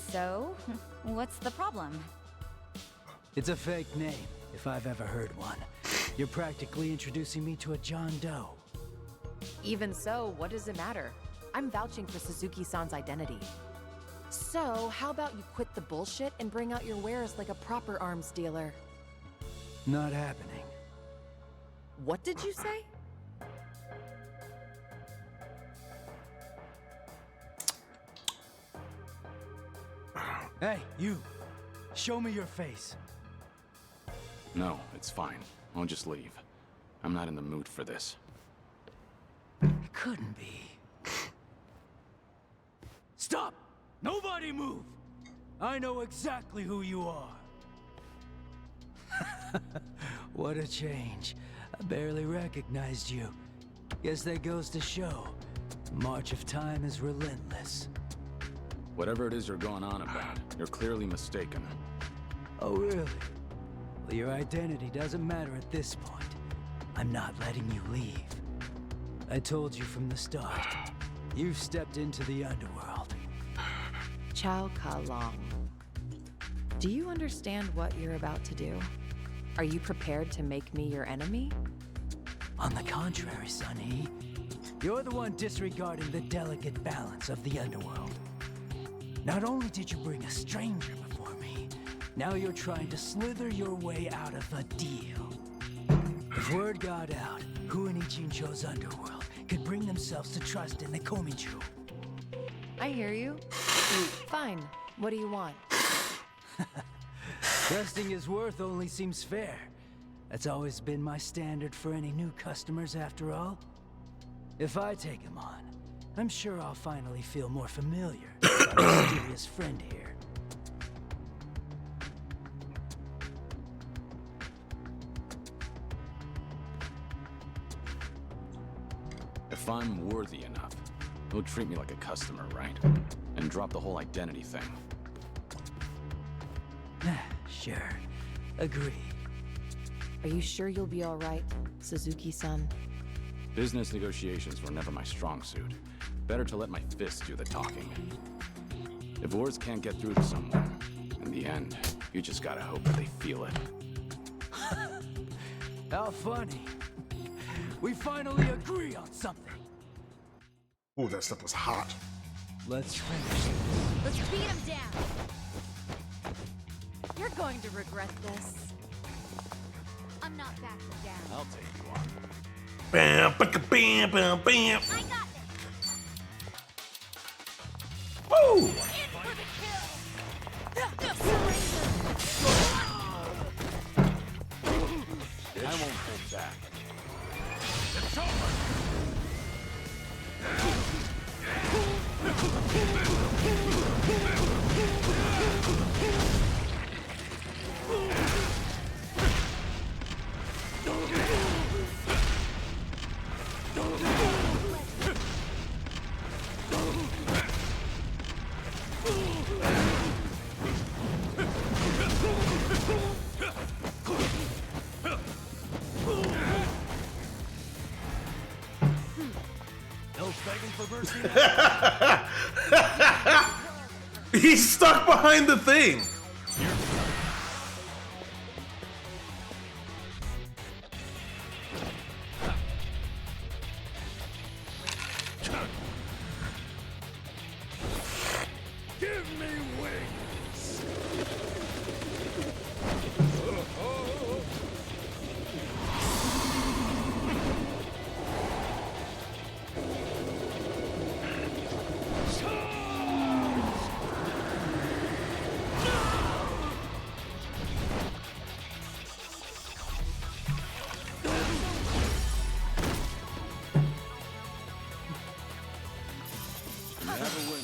So, what's the problem? It's a fake name, if I've ever heard one. You're practically introducing me to a John Doe. Even so, what does it matter? I'm vouching for Suzuki-san's identity. So, how about you quit the bullshit and bring out your wares like a proper arms dealer? Not happening. What did you say? Hey, you! Show me your face. No, it's fine. I'll just leave. I'm not in the mood for this. It couldn't be. Stop! Nobody move! I know exactly who you are. What a change. I barely recognized you. Guess that goes to show. The march of time is relentless. Whatever it is you're going on about, you're clearly mistaken. Oh, really? Well, your identity doesn't matter at this point. I'm not letting you leave. I told you from the start. You've stepped into the underworld. Chow Ka Long. Do you understand what you're about to do? Are you prepared to make me your enemy? On the contrary, Sun-Hee. You're the one disregarding the delicate balance of the underworld. Not only did you bring a stranger before me, now you're trying to slither your way out of a deal. If word got out, who in Ichincho's underworld could bring themselves to trust in the Komiju? I hear you. Fine. What do you want? Trusting his worth only seems fair. That's always been my standard for any new customers, after all. If I take him on, I'm sure I'll finally feel more familiar with our mysterious friend here. If I'm worthy enough, he'll treat me like a customer, right? And drop the whole identity thing. Sure. Agree. Are you sure you'll be all right, Suzuki-san? Business negotiations were never my strong suit. Better to let my fists do the talking. If wars can't get through to someone, in the end, you just gotta hope that they feel it. How funny. We finally agree on something. Ooh, that stuff was hot. Let's finish. Let's beat him down. You're going to regret this. I'm not backing down. I'll take you on. Bam, bam, bam, bam, bam. I got Woo! In for the I won't hold back. It's over! No begging for mercy. He's stuck behind the thing. Give me wings!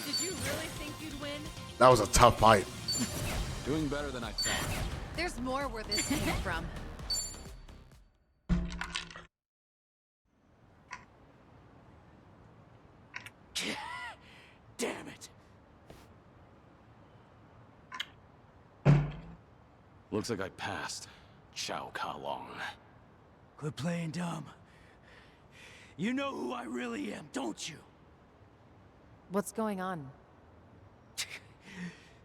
Did you really think you'd win? That was a tough fight. Doing better than I thought. There's more where this came from. Damn it. Looks like I passed. Chow Ka Long. Quit playing dumb. You know who I really am, don't you? What's going on?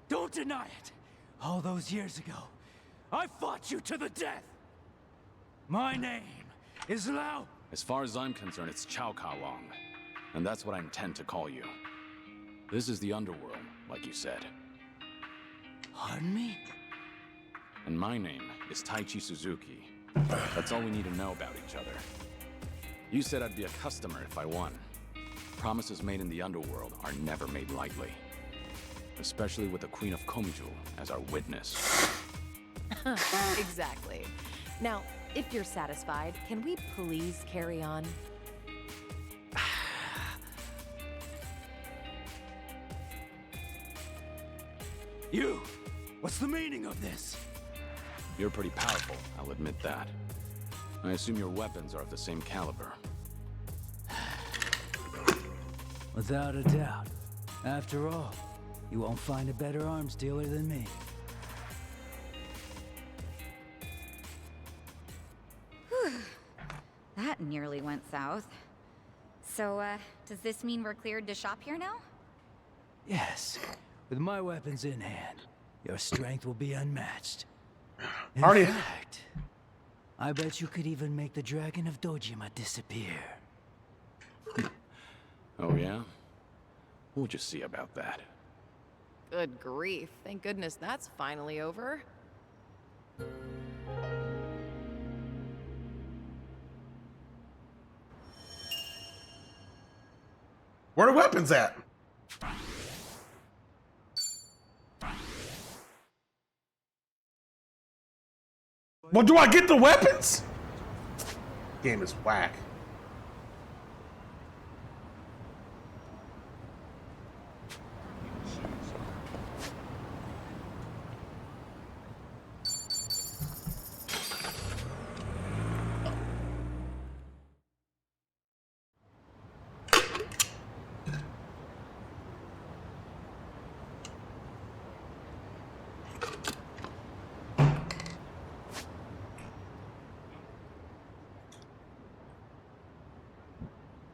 Don't deny it. All those years ago, I fought you to the death. My name is Lao. As far as I'm concerned, it's Chow Ka Long. And that's what I intend to call you. This is the underworld, like you said. Pardon me? And my name is Taichi Suzuki. That's all we need to know about each other. You said I'd be a customer if I won. Promises made in the underworld are never made lightly. Especially with the Queen of Komiju as our witness. Exactly. Now, if you're satisfied, can we please carry on? You! What's the meaning of this? You're pretty powerful, I'll admit that. I assume your weapons are of the same caliber. Without a doubt. After all, you won't find a better arms dealer than me. That nearly went south. So, does this mean we're cleared to shop here now? Yes. With my weapons in hand, your strength will be unmatched. In Already- fact, I bet you could even make the Dragon of Dojima disappear. Oh yeah? We'll just see about that. Good grief. Thank goodness that's finally over. Where are the weapons at? Well, do I get the weapons? Game is whack.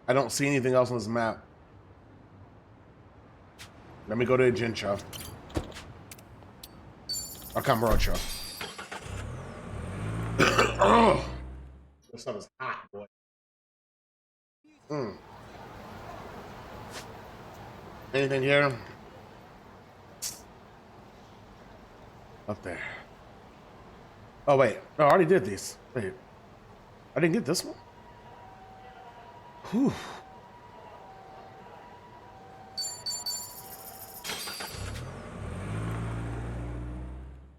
I don't see anything else on this map. Let me go to Jincha. Or Cambrocha. Oh, this stuff is hot, boy. Anything here? Up there. Oh, wait. No, I already did these. Wait. I didn't get this one? Whew.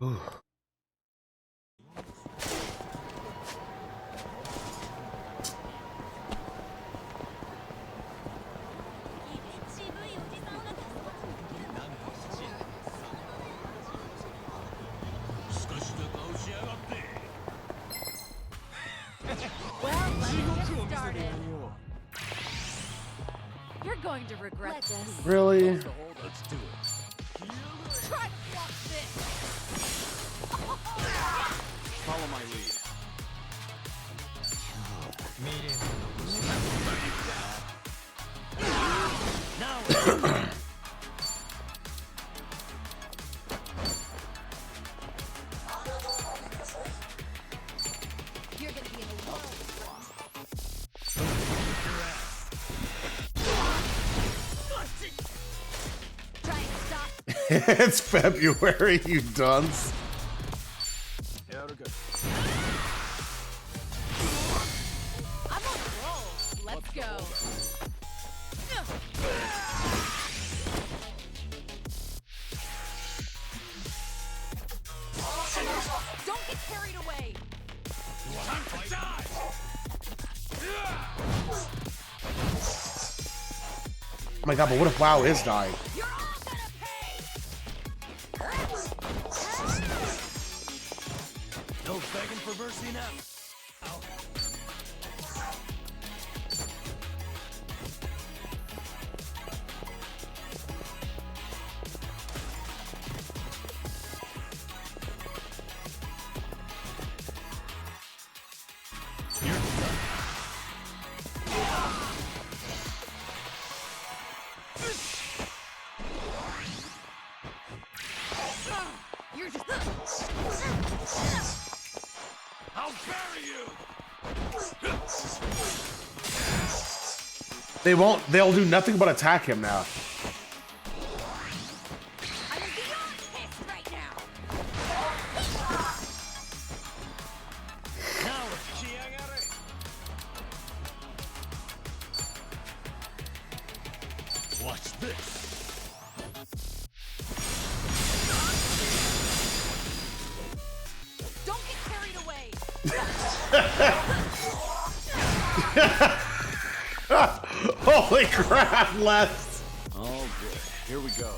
Ooh. Well, let's get started. You're going to regret this. Really? Let's do it. Try to block this. Follow my lead. You're gonna be in a world of try and stop. It's February, you dunce. I'm on a roll. Let's go. Don't get carried away. Oh my god, but what if WoW is dying? You're all gonna pay. No begging for mercy now. You're just. I'll bury you. They won't, they'll do nothing but attack him now. I'm beyond pissed right now. Watch this. Don't get carried away. Holy crap, Les. All good. Here we go.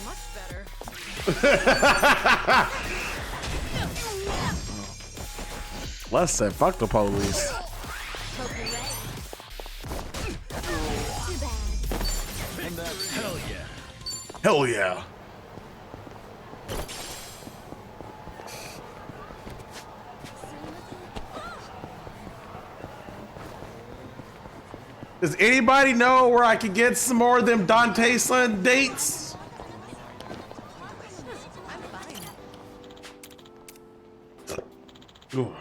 Much better. Les said, fuck the police. Hope you're ready. Too bad. And that's hell yeah. Hell yeah. Does anybody know where I can get some more of them Dante Son dates? I'm fine. Ooh.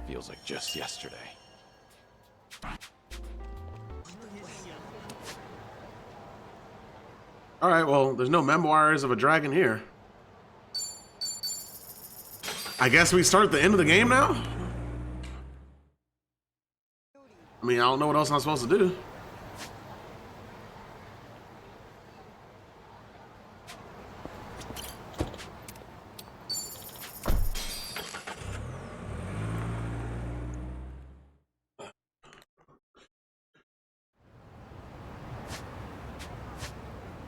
Feels like just yesterday. All right, well, there's no memoirs of a dragon here. I guess we start at the end of the game now? I mean, I don't know what else I'm supposed to do.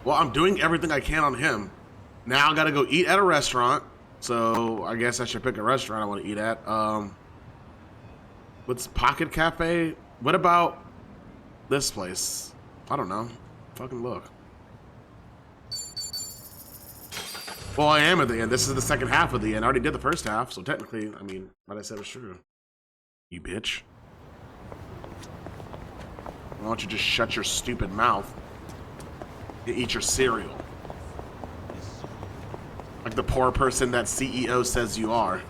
Well, I'm doing everything I can on him. Now I gotta go eat at a restaurant. So I guess I should pick a restaurant I want to eat at. What's Pocket Cafe? What about this place? I don't know. Fucking look. Well, I am at the end. This is the second half of the end. I already did the first half, so technically, I mean, what I said was true. You bitch. Why don't you just shut your stupid mouth and eat your cereal? Like the poor person that CEO says you are.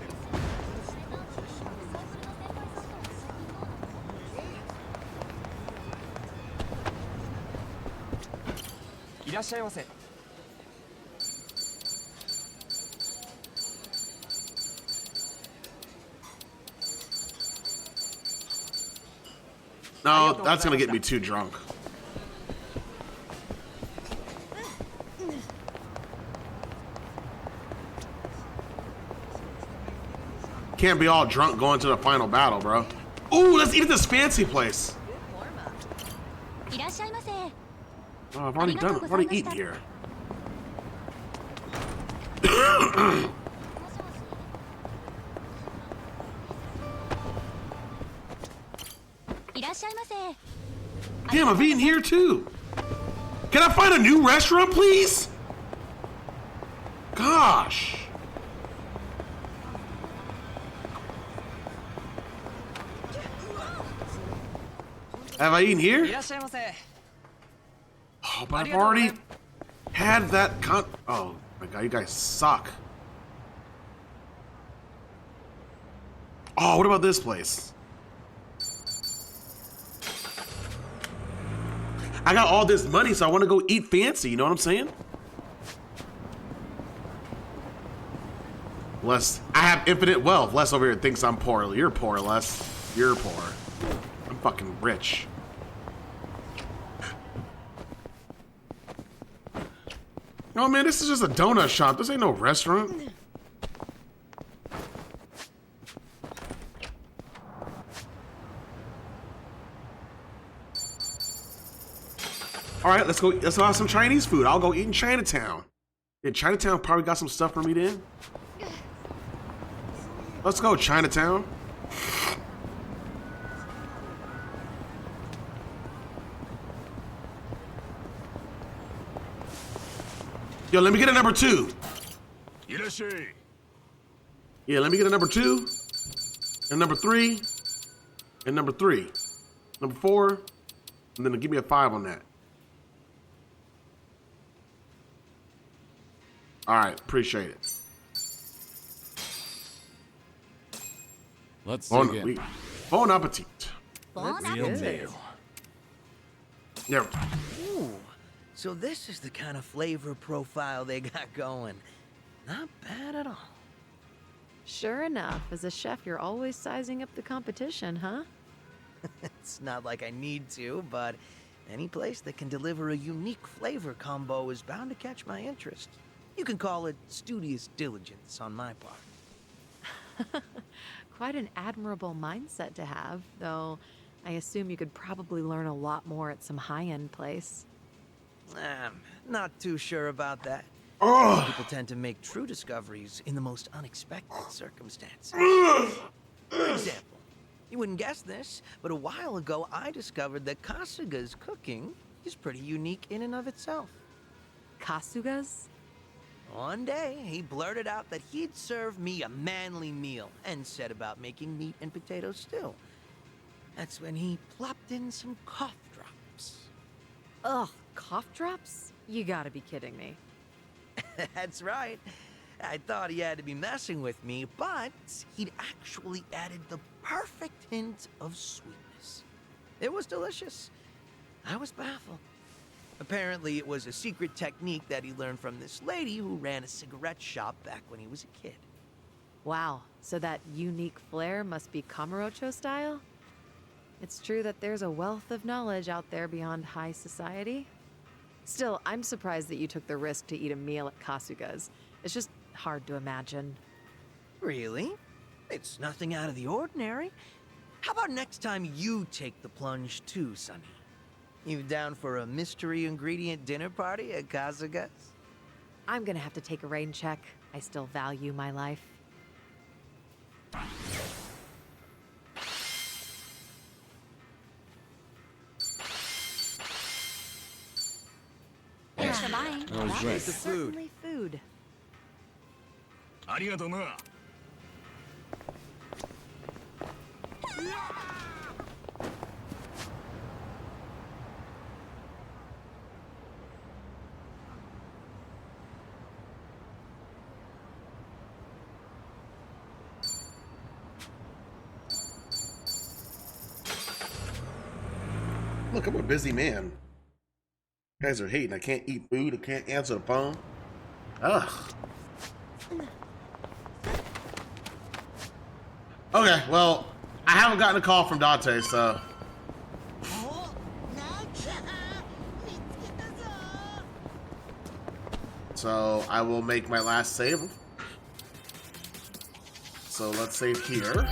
No, that's gonna get me too drunk. Can't be all drunk going to the final battle, bro. Ooh, let's eat at this fancy place. Oh, I've already done it. I've already eaten here. Damn, I've eaten here too. Can I find a new restaurant, please? Gosh. Have I eaten here? Oh, but I've already had that oh my god, you guys suck. Oh, what about this place? I got all this money, so I want to go eat fancy, you know what I'm saying? Les, I have infinite wealth. Les over here thinks I'm poor. You're poor, Les. You're poor. I'm fucking rich. No, man, this is just a donut shop. This ain't no restaurant. All right, let's go. Let's go have some Chinese food. I'll go eat in Chinatown. Yeah, Chinatown probably got some stuff for me then. Let's go, Chinatown. Yo, let me get a number 2. Yeah, let me get a number 2, and number 3, and number 3, number 4, and then give me a 5 on that. All right, appreciate it. Let's dig in. Bon appetit. Bon appetit. Yeah. Ooh, so this is the kind of flavor profile they got going. Not bad at all. Sure enough, as a chef, you're always sizing up the competition, huh? It's not like I need to, but any place that can deliver a unique flavor combo is bound to catch my interest. You can call it studious diligence on my part. Quite an admirable mindset to have, though I assume you could probably learn a lot more at some high-end place. Not too sure about that. People tend to make true discoveries in the most unexpected circumstances. For example, you wouldn't guess this, but a while ago I discovered that Kasuga's cooking is pretty unique in and of itself. Kasuga's? One day, he blurted out that he'd serve me a manly meal and said about making meat and potato stew. That's when he plopped in some cough drops. Ugh, cough drops? You gotta be kidding me. That's right. I thought he had to be messing with me, but he'd actually added the perfect hint of sweetness. It was delicious. I was baffled. Apparently, it was a secret technique that he learned from this lady who ran a cigarette shop back when he was a kid. Wow, so that unique flair must be Kamurocho style? It's true that there's a wealth of knowledge out there beyond high society. Still, I'm surprised that you took the risk to eat a meal at Kasuga's. It's just hard to imagine. Really? It's nothing out of the ordinary. How about next time you take the plunge too, Sonny? You down for a mystery ingredient dinner party at Kasuga's? I'm gonna have to take a rain check. I still value my life. Bye. That was great. That's certainly food. ありがとうな。 Look, I'm a busy man. You guys are hating. I can't eat food. I can't answer the phone. Ugh. Okay, well, I haven't gotten a call from Dante, so. So I will make my last save. So let's save here.